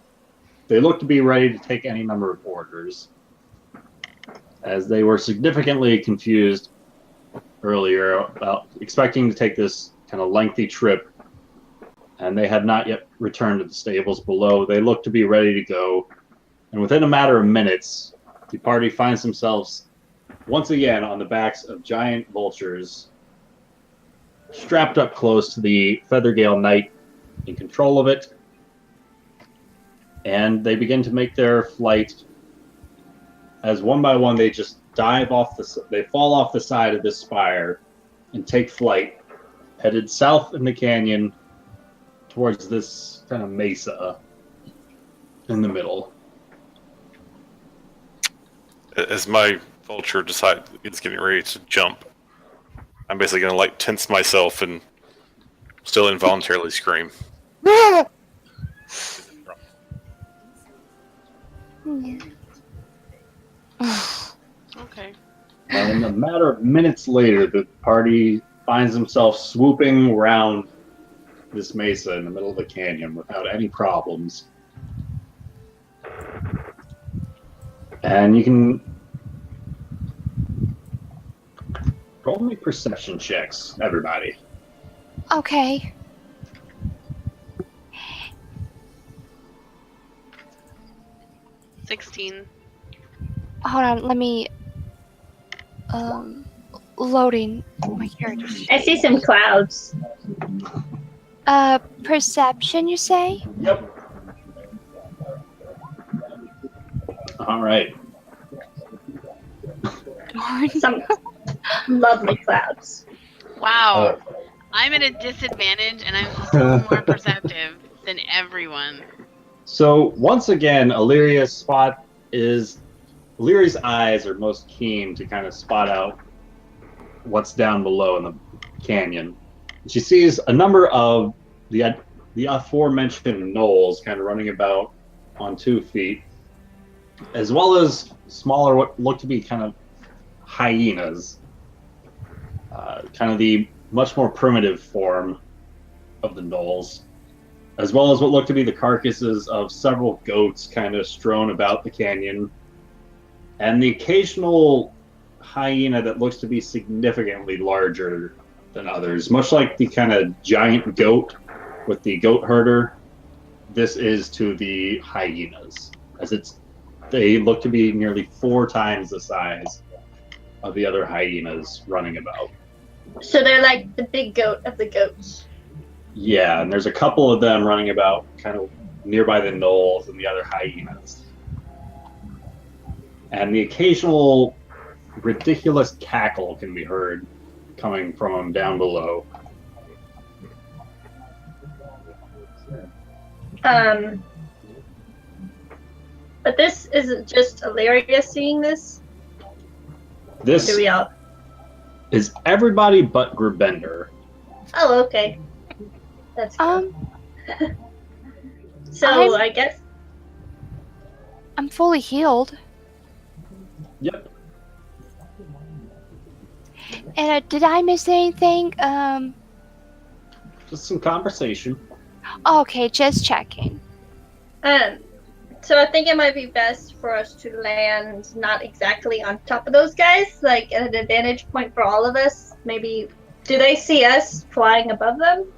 they look to be ready to take any number of orders, as they were significantly confused earlier about expecting to take this kind of lengthy trip, and they had not yet returned to the stables below. They look to be ready to go, and within a matter of minutes, the party finds themselves once again on the backs of giant vultures, strapped up close to the Feathergale Knight in control of it, and they begin to make their flight as one by one they just they fall off the side of this spire and take flight, headed south in the canyon towards this kind of mesa in the middle. As my vulture decides it's getting ready to jump, I'm basically going to like tense myself and still involuntarily scream. Okay. And in a matter of minutes later, the party finds themselves swooping around this mesa in the middle of the canyon without any problems. And you can roll me perception checks, everybody. Okay. $16. Hold on, let me loading my character sheet. I see some clouds. Perception, you say? Yep. All right. Some lovely clouds. Wow. I'm at a disadvantage and I'm so more perceptive than everyone. So once again, Illyria's eyes are most keen to kind of spot out what's down below in the canyon. She sees a number of the aforementioned gnolls kind of running about on 2 feet, as well as smaller, what look to be kind of hyenas, kind of the much more primitive form of the gnolls, as well as what look to be the carcasses of several goats kind of strewn about the canyon, and the occasional hyena that looks to be significantly larger than others. Much like the kind of giant goat with the goat herder, this is to the hyenas, as they look to be nearly 4 times the size of the other hyenas running about. So they're like the big goat of the goats. Yeah, and there's a couple of them running about kind of nearby the gnolls and the other hyenas. And the occasional ridiculous cackle can be heard coming from them down below. But this isn't just Illyria seeing this? This Do we all? is everybody but Grubender. Oh, okay. That's good. So I guess I'm fully healed. Yep. And did I miss anything? Just some conversation. Okay, just checking. So I think it might be best for us to land not exactly on top of those guys, like at an advantage point for all of us. Maybe, do they see us flying above them?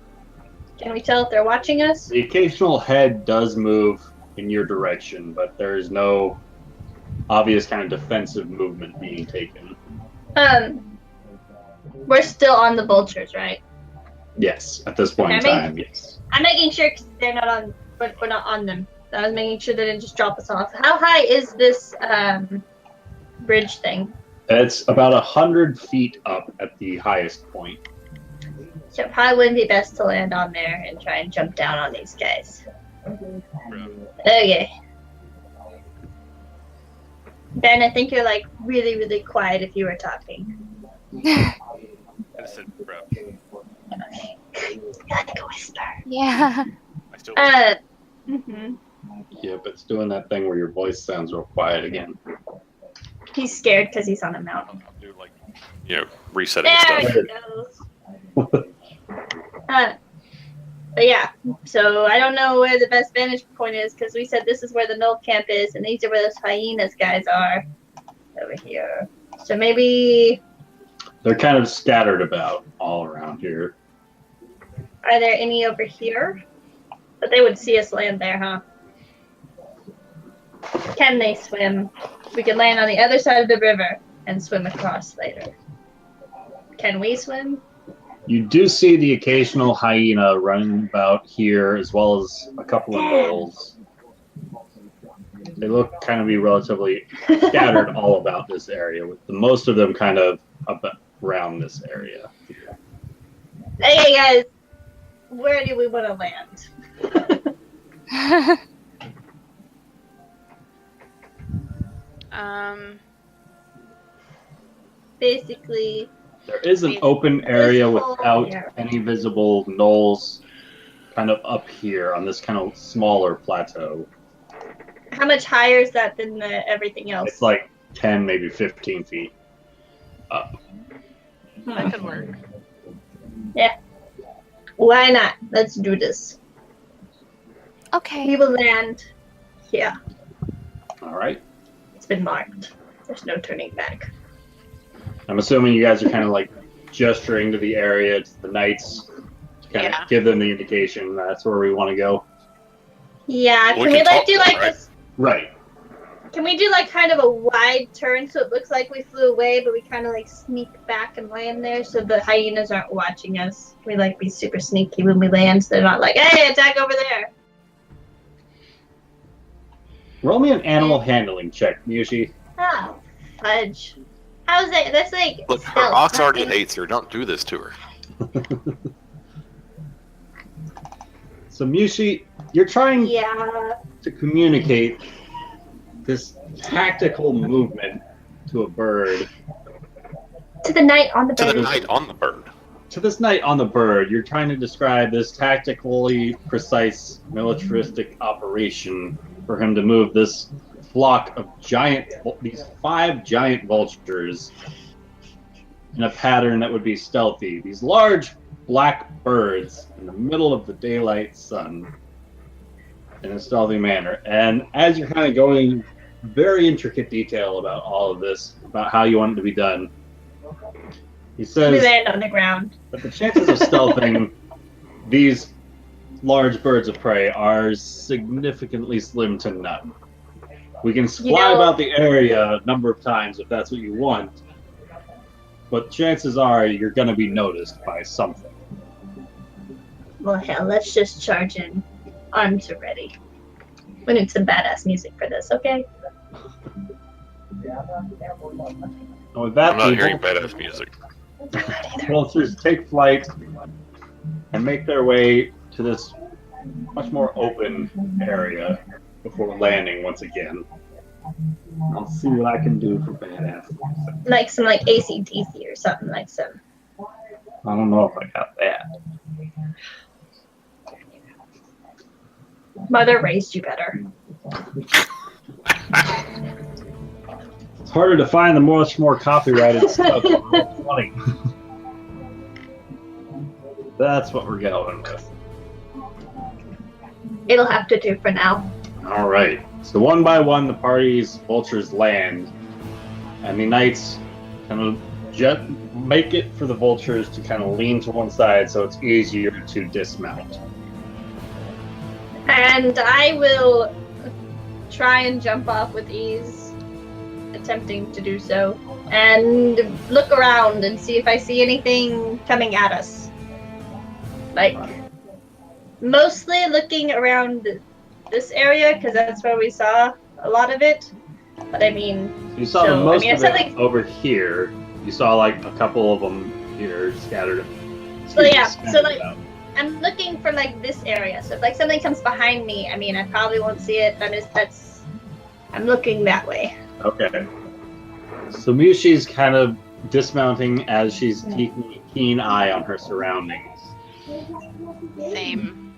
Can we tell if they're watching us? The occasional head does move in your direction, but there is no obvious kind of defensive movement being taken. We're still on the vultures, right? Yes, at this point in Okay, time, yes. I'm making sure 'cause they're not on, but we're not on them. I was making sure they didn't just drop us off. How high is this bridge thing? It's about 100 feet up at the highest point. So it probably wouldn't be best to land on there and try and jump down on these guys. Okay. Ben, I think you're like really, really quiet if you were talking. I said, bro. Like a whisper. Yeah. I still Mhm. Yep, it's doing that thing where your voice sounds real quiet again. He's scared because he's on a mountain. I'll do like, resetting There stuff. he goes. But yeah, so I don't know where the best vantage point is because we said this is where the null camp is, and these are where those hyenas guys are over here. So maybe They're kind of scattered about all around here. are there any over here? But they would see us land there, huh? Can they swim? We could land on the other side of the river and swim across later. Can we swim? You do see the occasional hyena running about here, as well as a couple of gnolls. They look kind of be relatively scattered all about this area, with most of them kind of up around this area. Hey guys, where do we want to land? Basically, There is an open area This whole without area. any visible gnolls kind of up here on this kind of smaller plateau. how much higher is that than everything else? It's like 10, maybe 15 feet up. That could work. Why not? Let's do this. We Okay. will land here. All right. It's been marked. There's no turning back. I'm assuming you guys are kind of like gesturing to the area, to the knights, to kind Yeah. of give them the indication that's where we want to go. Yeah, We can we can like talk do to like them, right? this? Right. Can we do like kind of a wide turn so it looks like we flew away, but we kind of like sneak back and land there so the hyenas aren't watching us? Can we like be super sneaky when we land so they're not like, hey, attack over there? Roll me an animal handling check, Mushi. Oh, fudge. How's that? That's like. Look, her stealth, ox already nothing. hates her. Don't do this to her. So Mushi, you're trying Yeah. to communicate this tactical movement to a bird. To the knight on the To the bird. knight on the bird. To this knight on the bird, you're trying to describe this tactically precise militaristic operation for him to move this flock of these 5 giant vultures in a pattern that would be stealthy. These large black birds in the middle of the daylight sun in a stealthy manner. And as you're kind of going very intricate detail about all of this, about how you want it to be done, he We says land on the ground. that the chances of stealthing these large birds of prey are significantly slim to none. We can fly about the area a number of times if that's what you want, but chances are you're going to be noticed by something. Well, hell, let's just charge in. Arms are ready. We need some badass music for this, okay? And with that, I'm not the hearing badass music. vultures take flight and make their way to this much more open area before landing once again. I'll see what I can do for badass music. Like some like AC/DC or something like some. I don't know if I got that. Mother raised you better. It's harder to find the much more copyrighted stuff. It's funny. That's what we're going with. It'll have to do for now. All right. So one by one, the party's vultures land, and the knights kind of make it for the vultures to kind of lean to one side, so it's easier to dismount. And I will try and jump off with ease, attempting to do so, and look around and see if I see anything coming at us. Like, mostly looking around this area, because that's where we saw a lot of it. But I mean, You saw So, most I mean, of if it something- over here. You saw like a couple of them here scattered. So, yeah, scattered so, like- about. I'm looking for like this area. So if like something comes behind me, I mean, I probably won't see it. I'm looking that way. Okay. So Mushi's kind of dismounting as she's keeping a keen eye on her surroundings. Same.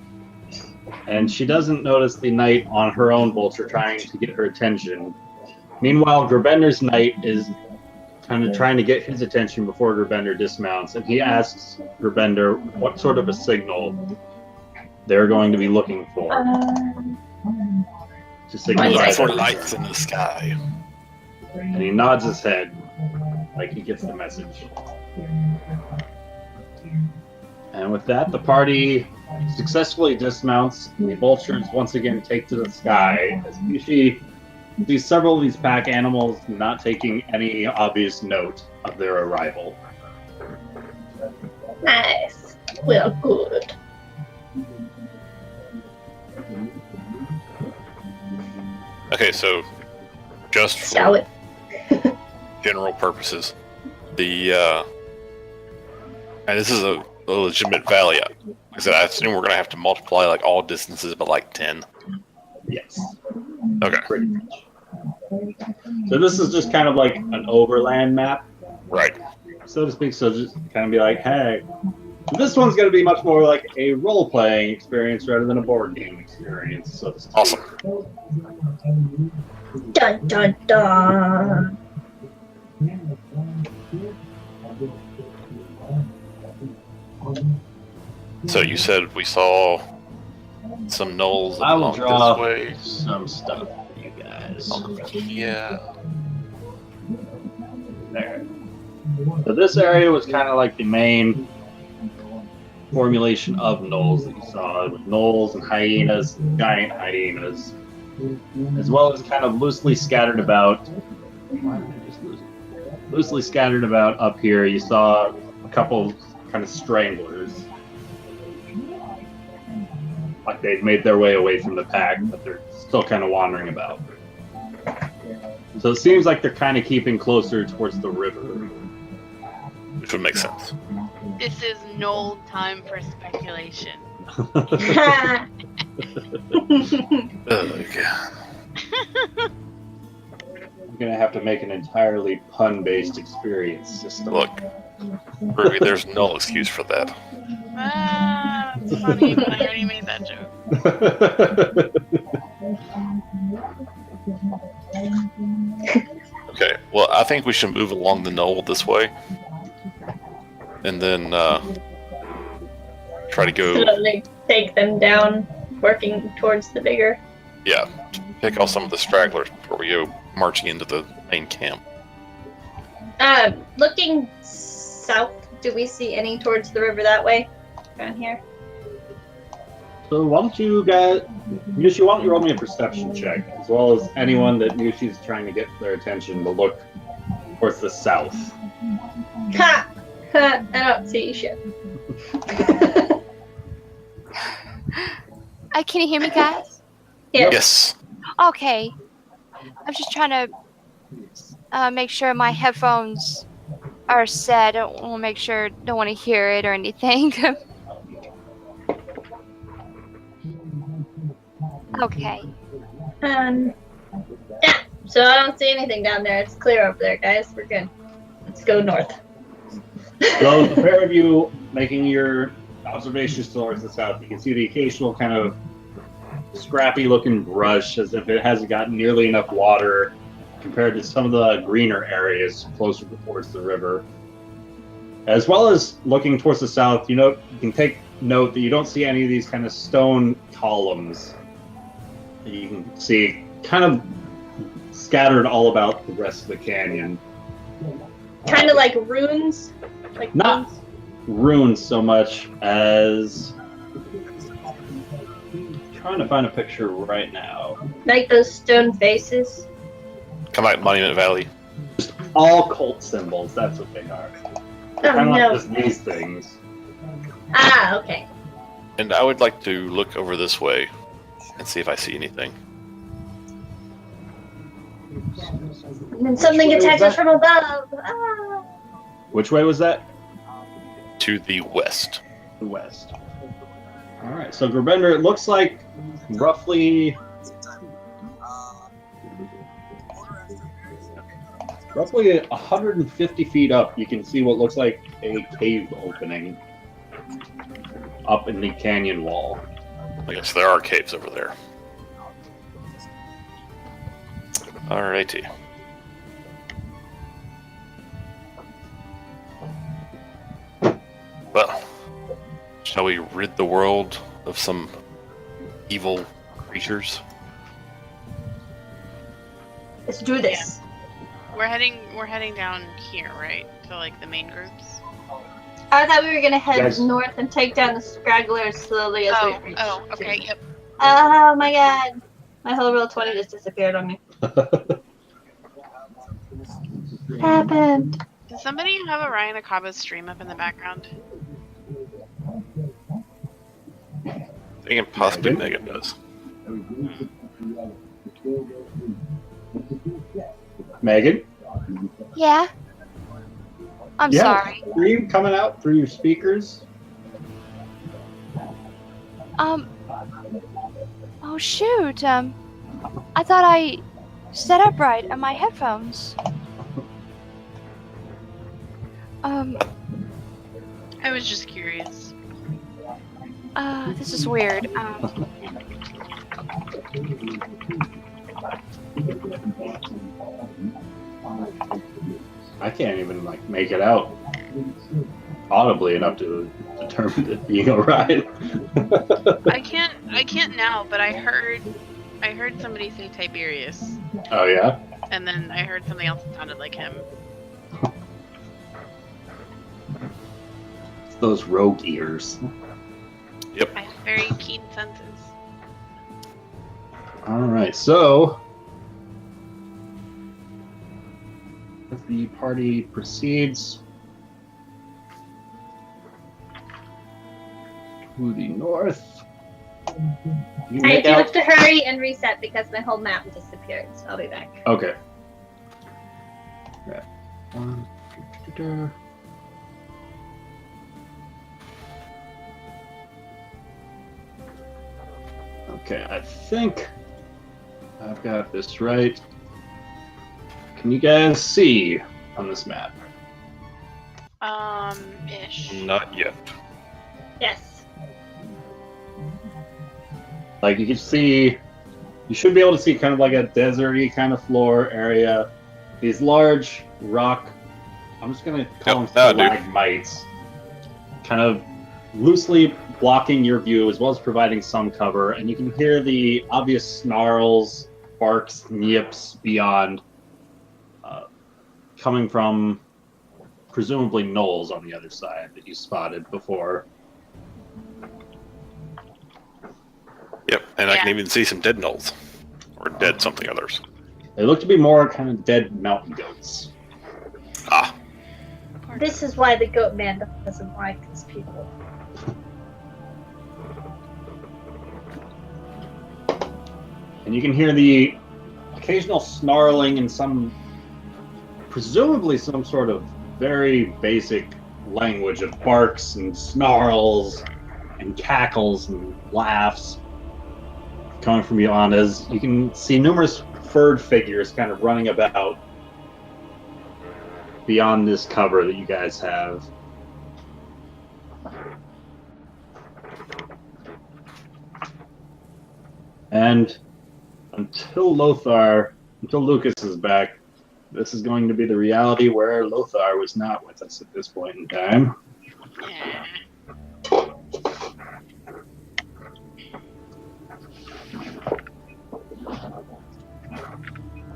And she doesn't notice the knight on her own vulture trying to get her attention. Meanwhile, Grabender's knight is kind of trying to get his attention before Grabender dismounts, and he asks Grabender what sort of a signal they're going to be looking for. To signify Look for their lights in concern. the sky. And he nods his head like he gets the message. And with that, the party successfully dismounts, and the vultures once again take to the sky as Yushi sees several of these pack animals not taking any obvious note of their arrival. Nice. Well, good. Okay, so just Shall for it? general purposes, the and this is a legitimate valley. Because I assume we're gonna have to multiply like all distances by like 10. Yes, Okay, pretty much. So this is just kind of like an overland map, right. so to speak. So just kind of be like, hey, this one's going to be much more like a role-playing experience rather than a board game experience. So to speak. Awesome. Dun dun dun. So you said we saw some knolls I will along draw this way. some stuff for you guys. Yeah. There. So this area was kind of like the main formulation of gnolls that you saw, with gnolls and hyenas, giant hyenas, as well as kind of loosely scattered about. Why did I just lose it? Loosely scattered about up here, you saw a couple kind of stranglers. Like they've made their way away from the pack, but they're still kind of wandering about. So it seems like they're kind of keeping closer towards the river. Which would make sense. This is no time for speculation. Ugh. I'm gonna have to make an entirely pun-based experience system. Look, Ruby, there's no excuse for that. Ah, that's funny, but I already made that joke. Okay, well, I think we should move along the knoll this way. And then try to go, Slowly take them down, working towards the bigger. yeah, pick off some of the stragglers before we go marching into the main camp. Looking south, do we see any towards the river that way? Around here? So why don't you guys, Yushi, why don't you roll me a perception check, as well as anyone that Yushi's trying to get their attention to look towards the south. Ha! Ha! I don't see shit. Can you hear me, guys? Yeah. Yes. Okay. I'm just trying to make sure my headphones are set. I don't want to make sure, don't want to hear it or anything. Okay. Yeah. So I don't see anything down there. It's clear up there, guys. We're good. Let's go north. So the pair of you making your observations towards the south, you can see the occasional kind of scrappy-looking brush, as if it hasn't gotten nearly enough water compared to some of the greener areas closer towards the river. As well as looking towards the south, you can take note that you don't see any of these kind of stone columns that you can see kind of scattered all about the rest of the canyon. Kind of like runes. Like Not runes. runes so much as trying to find a picture right now. Like those stone faces. Come back, Monument Valley. Just all cult symbols, that's what they are. Oh Kind of no. like just these things. Ah, okay. And I would like to look over this way and see if I see anything. And then something Which way was attacks us that? from above. Ah. Which way was that? To the west. The west. Alright, so Grabender, it looks like roughly 150 feet up, you can see what looks like a cave opening up in the canyon wall. I guess there are caves over there. Alrighty. Well, shall we rid the world of some evil creatures? Let's do this. We're heading down here, right? To like the main groups. I thought we were gonna head Yes. north and take down the stragglers slowly as we reach. Oh, okay, yep. Oh my god. My whole roll 20 just disappeared on me. Happened. Does somebody have a Ryan Akaba's stream up in the background? I think possibly Megan does. Megan? Yeah. I'm Yeah. sorry. Scream coming out through your speakers? Oh shoot. I thought I set up right on my headphones. I was just curious. This is weird. I can't even make it out audibly enough to determine it being a ride. I can't now, but I heard somebody say Tiberius, Oh yeah? and then I heard something else that sounded like him. It's those rogue ears. I have very keen senses. Alright, so as the party proceeds to the north, you I make do out. have to hurry and reset because my whole map disappeared, so I'll be back. Okay. Right. Okay, I think I've got this right. Can you guys see on this map? Ish. Not yet. Yes. Like you can see, you should be able to see kind of like a deserty kind of floor area. These large rock, I'm just gonna call them stalagmites, kind of loosely blocking your view as well as providing some cover. And you can hear the obvious snarls, barks, yips beyond, coming from presumably gnolls on the other side that you spotted before. Yep, and I can Yeah. even see some dead gnolls. Or dead something others. They look to be more kind of dead mountain goats. Ah, This is why the goat man doesn't like these people. And you can hear the occasional snarling and presumably some sort of very basic language of barks and snarls and cackles and laughs coming from beyond, as you can see numerous furred figures kind of running about beyond this cover that you guys have. And until Lucas is back, this is going to be the reality where Lothar was not with us at this point in time. Yeah.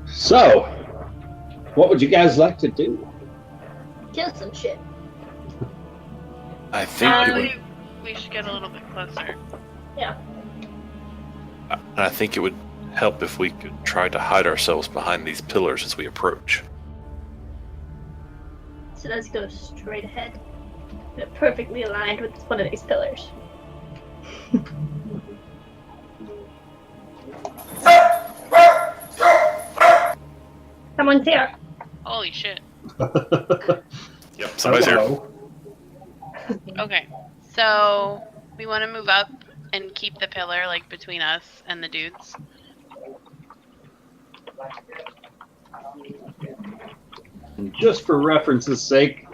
So, what would you guys like to do? Kill some shit. I think it would, We should get a little bit closer. I think it would help if we could try to hide ourselves behind these pillars as we approach. So let's go straight ahead. They're perfectly aligned with one of these pillars. Someone's here. Holy shit. Yep, somebody's here. Hello. Okay, so we want to move up and keep the pillar like between us and the dudes. And just for reference's sake,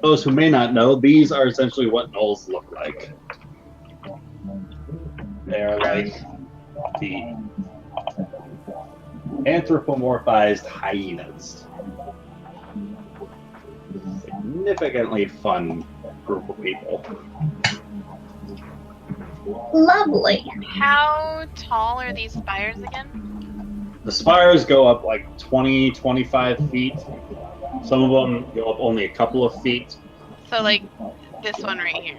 those who may not know, these are essentially what gnolls look like. They are like the anthropomorphized hyenas. Significantly fun group of people. Lovely. How tall are these spires again? The spires go up like 20, 25 feet. Some of them go up only a couple of feet. So like this one right here.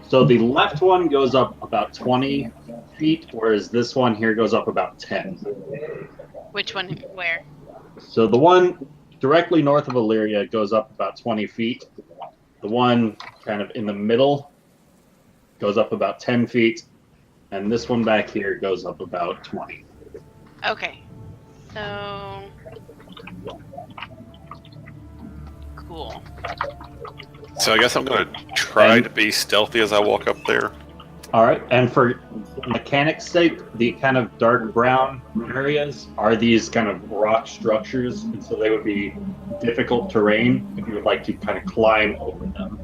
So the left one goes up about 20 feet, whereas this one here goes up about 10. Which one? Where? So the one directly north of Illyria goes up about 20 feet. The one kind of in the middle goes up about 10 feet. And this one back here goes up about 20. Okay. So cool. So I guess I'm going to try to be stealthy as I walk up there. All right, and for mechanics' sake, the kind of dark brown areas are these kind of rock structures, and so they would be difficult terrain if you would like to kind of climb over them.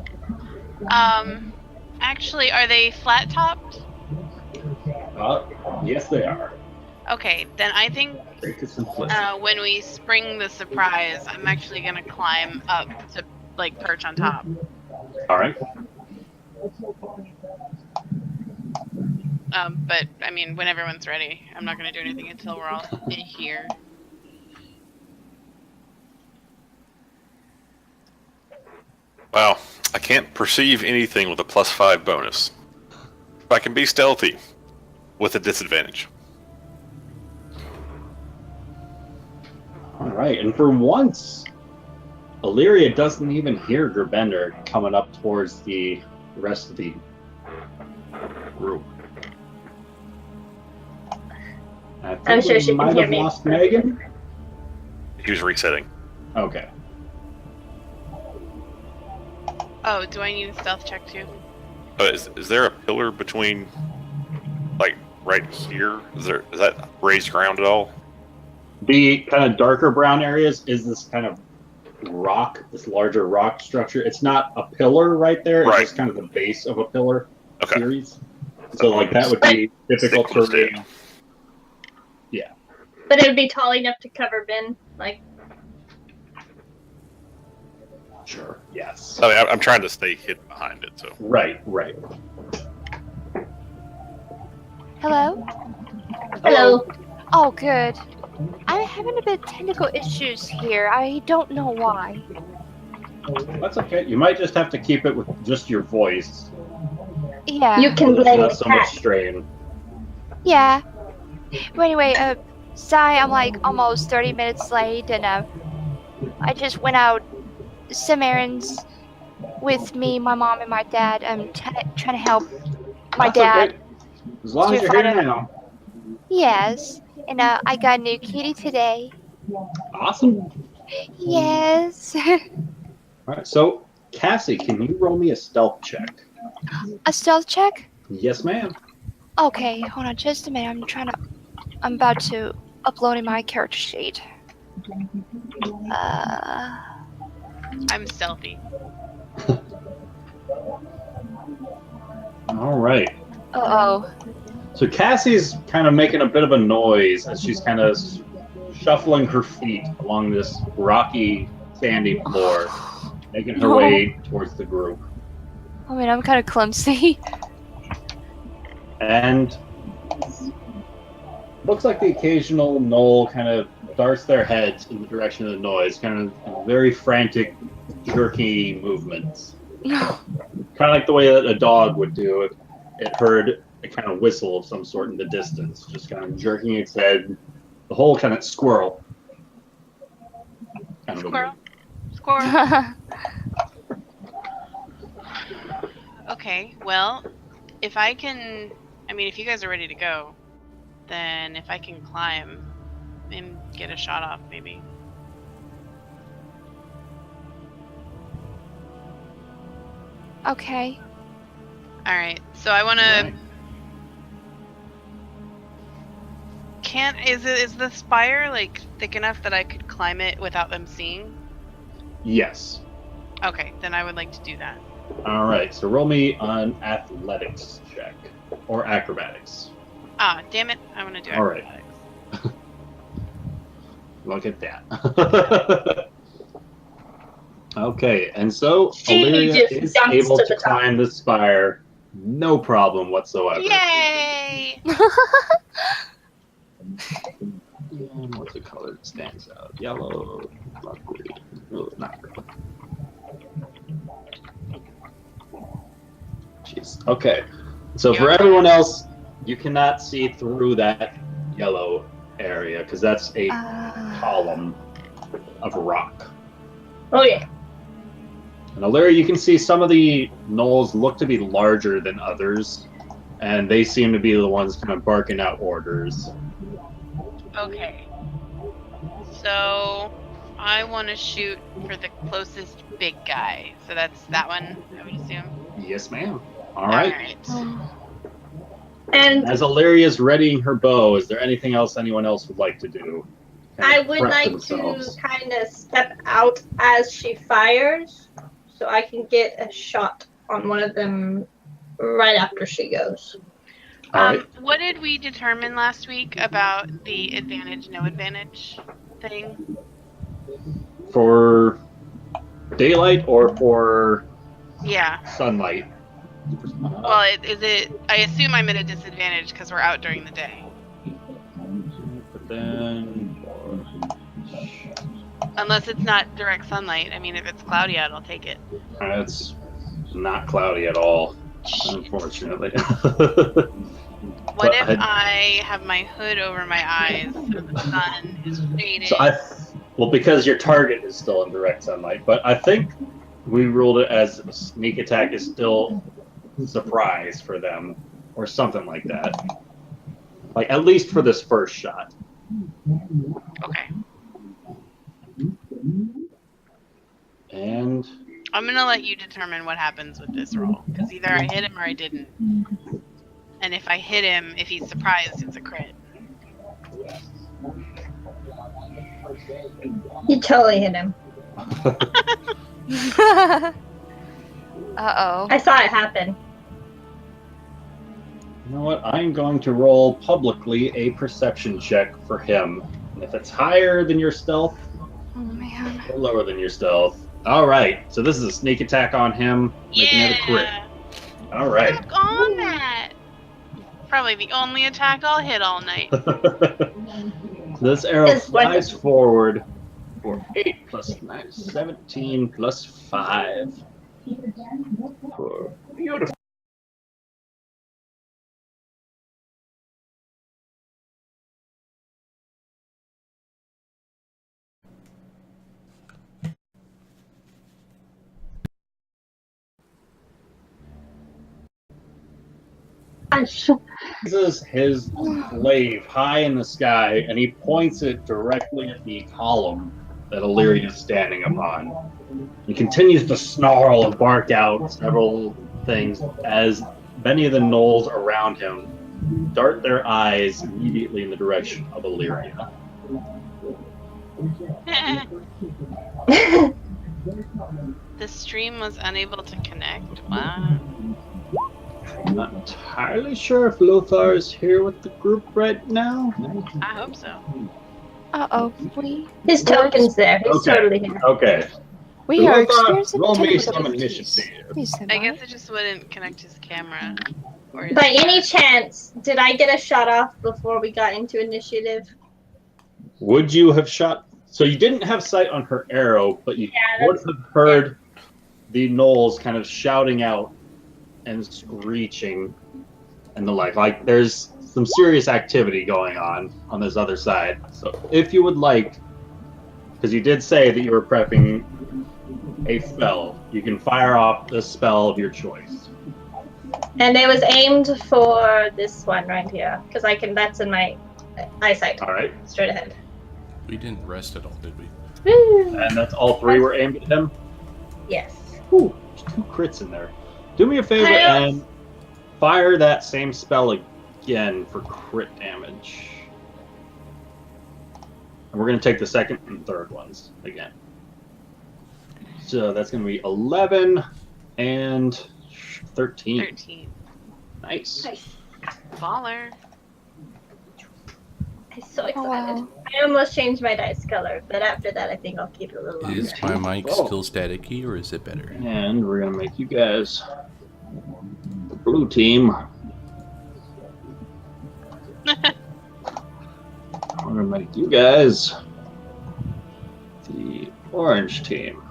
Actually, are they flat topped? Yes, they are. Okay, then I think Great to simplicity. when we spring the surprise, I'm actually gonna climb up to like perch on top. All right. But I mean, when everyone's ready, I'm not gonna do anything until we're all in here. Wow, I can't perceive anything with a +5 bonus. If I can be stealthy with a disadvantage. All right, and for once, Illyria doesn't even hear Gerbender coming up towards the rest of the group. I think I'm sure we she can might hear have me. lost Megan. He was resetting. Okay. Oh, do I need a stealth check too? Is there a pillar between, like, right here? Is that raised ground at all? The kind of darker brown areas is this kind of rock, this larger rock structure. It's not a pillar right there. It's Right. just kind of the base of a pillar Okay. series. So like that would be difficult Stick with terrain. it. But it would be tall enough to cover Ben. Like, Sure. Yes. I mean, I'm trying to stay hidden behind it, so. Right. Right. Hello? hello. Oh, good. I'm having a bit of technical issues here. I don't know why. That's okay. You might just have to keep it with just your voice. Yeah. You can There's blame not the so much cat. strain. Yeah. Well, anyway, sorry I'm like almost 30 minutes late, and I just went out some errands with me, my mom, and my dad. I'm trying to help my That's dad. okay. As long as to you're here find now. Yes. And I got a new kitty today. Awesome. Yes. All right. So, Cassie, can you roll me a stealth check? A stealth check? Yes, ma'am. Okay, hold on just a minute. I'm about to upload my character sheet. I'm stealthy. All right. Uh-oh. So Cassie's kind of making a bit of a noise as she's kind of shuffling her feet along this rocky, sandy floor, making her No. way towards the group. I mean, I'm kind of clumsy. And looks like the occasional knoll kind of darts their heads in the direction of the noise, kind of very frantic, jerky movements. Kind of like the way that a dog would do if it heard a kind of whistle of some sort in the distance, just kind of jerking its head, the whole kind of squirrel. Kind of a Squirrel. move. Squirrel. Okay, well, if I can, I mean, if you guys are ready to go, then if I can climb and get a shot off, maybe. Okay. All right, so I want to. Right. Is the spire like thick enough that I could climb it without them seeing? Yes. Okay, then I would like to do that. All right, so roll me an athletics check or acrobatics. Ah, damn it! I want to do All right. acrobatics. Look at that. Okay, and so She Illyria just is jumps able to to the top. climb the spire, no problem whatsoever. Yay! And what's the color that stands out? Yellow, not green. Oh, not really. Jeez. Okay. So for everyone else, you cannot see through that yellow area because that's a column of rock. Oh yeah. And Illyria, you can see some of the gnolls look to be larger than others, and they seem to be the ones kind of barking out orders. Okay. So I want to shoot for the closest big guy. So that's that one, I would assume. Yes, ma'am. All right. And As Illyria's readying her bow, is there anything else anyone else would like to do? Kind I of would prep like themselves. to kind of step out as she fires, so I can get a shot on one of them right after she goes. All right. What did we determine last week about the advantage, no advantage thing? For daylight or for Yeah. sunlight? Well, is it? I assume I'm at a disadvantage because we're out during the day. But then Unless it's not direct sunlight. I mean, if it's cloudy out, I'll take it. it's not cloudy at all, unfortunately. What But if I have my hood over my eyes so the sun is shading? Well, because your target is still in direct sunlight, but I think we ruled it as a sneak attack is still surprise for them, or something like that. Like, at least for this first shot. Okay. And I'm gonna let you determine what happens with this roll, because either I hit him or I didn't. And if I hit him, if he's surprised, it's a crit. You totally hit him. Uh-oh. I saw it happen. you know what? I'm going to roll publicly a perception check for him. And if it's higher than your stealth, Oh, man. or lower than your stealth. All right. So this is a sneak attack on him, making it a crit. Yeah! All right. Back on that! Probably the only attack I'll hit all night. This arrow Yes, when- flies forward for 8 plus 9, 17 plus 5. For beautiful. Raises his glaive high in the sky, and he points it directly at the column that Illyria is standing upon. He continues to snarl and bark out several things as many of the gnolls around him dart their eyes immediately in the direction of Illyria. The stream was unable to connect. Wow. I'm not entirely sure if Lothar is here with the group right now. I hope so. Uh-oh. His token's there. He's Okay. totally here. Okay. We are Lothar, experiencing roll me technical some difficulties. initiative. Please stand I by. guess it just wouldn't connect his camera. Or his By any chance, did I get a shot off before we got into initiative? Would you have shot? So you didn't have sight on her arrow, but you Yeah, would have heard the gnolls kind of shouting out and screeching and the like. Like there's some serious activity going on this other side. So if you would like, because you did say that you were prepping a spell, you can fire off the spell of your choice. And it was aimed for this one right here, because I can. That's in my eyesight, All right, straight ahead. We didn't rest at all, did we? Woo! and that's all three were aimed at him. Yes. Ooh, there's 2 crits in there. Do me a favor Hi. and fire that same spell again for crit damage. And we're going to take the second and third ones again. So that's going to be 11 And 13. 13. Nice. Nice. Baller. I'm so excited. wow. I almost changed my dice color, but after that, I think I'll keep it a little longer. Is my mic Oh. still staticky or is it better? And we're going to make you guys the blue team. We're going to make you guys the orange team.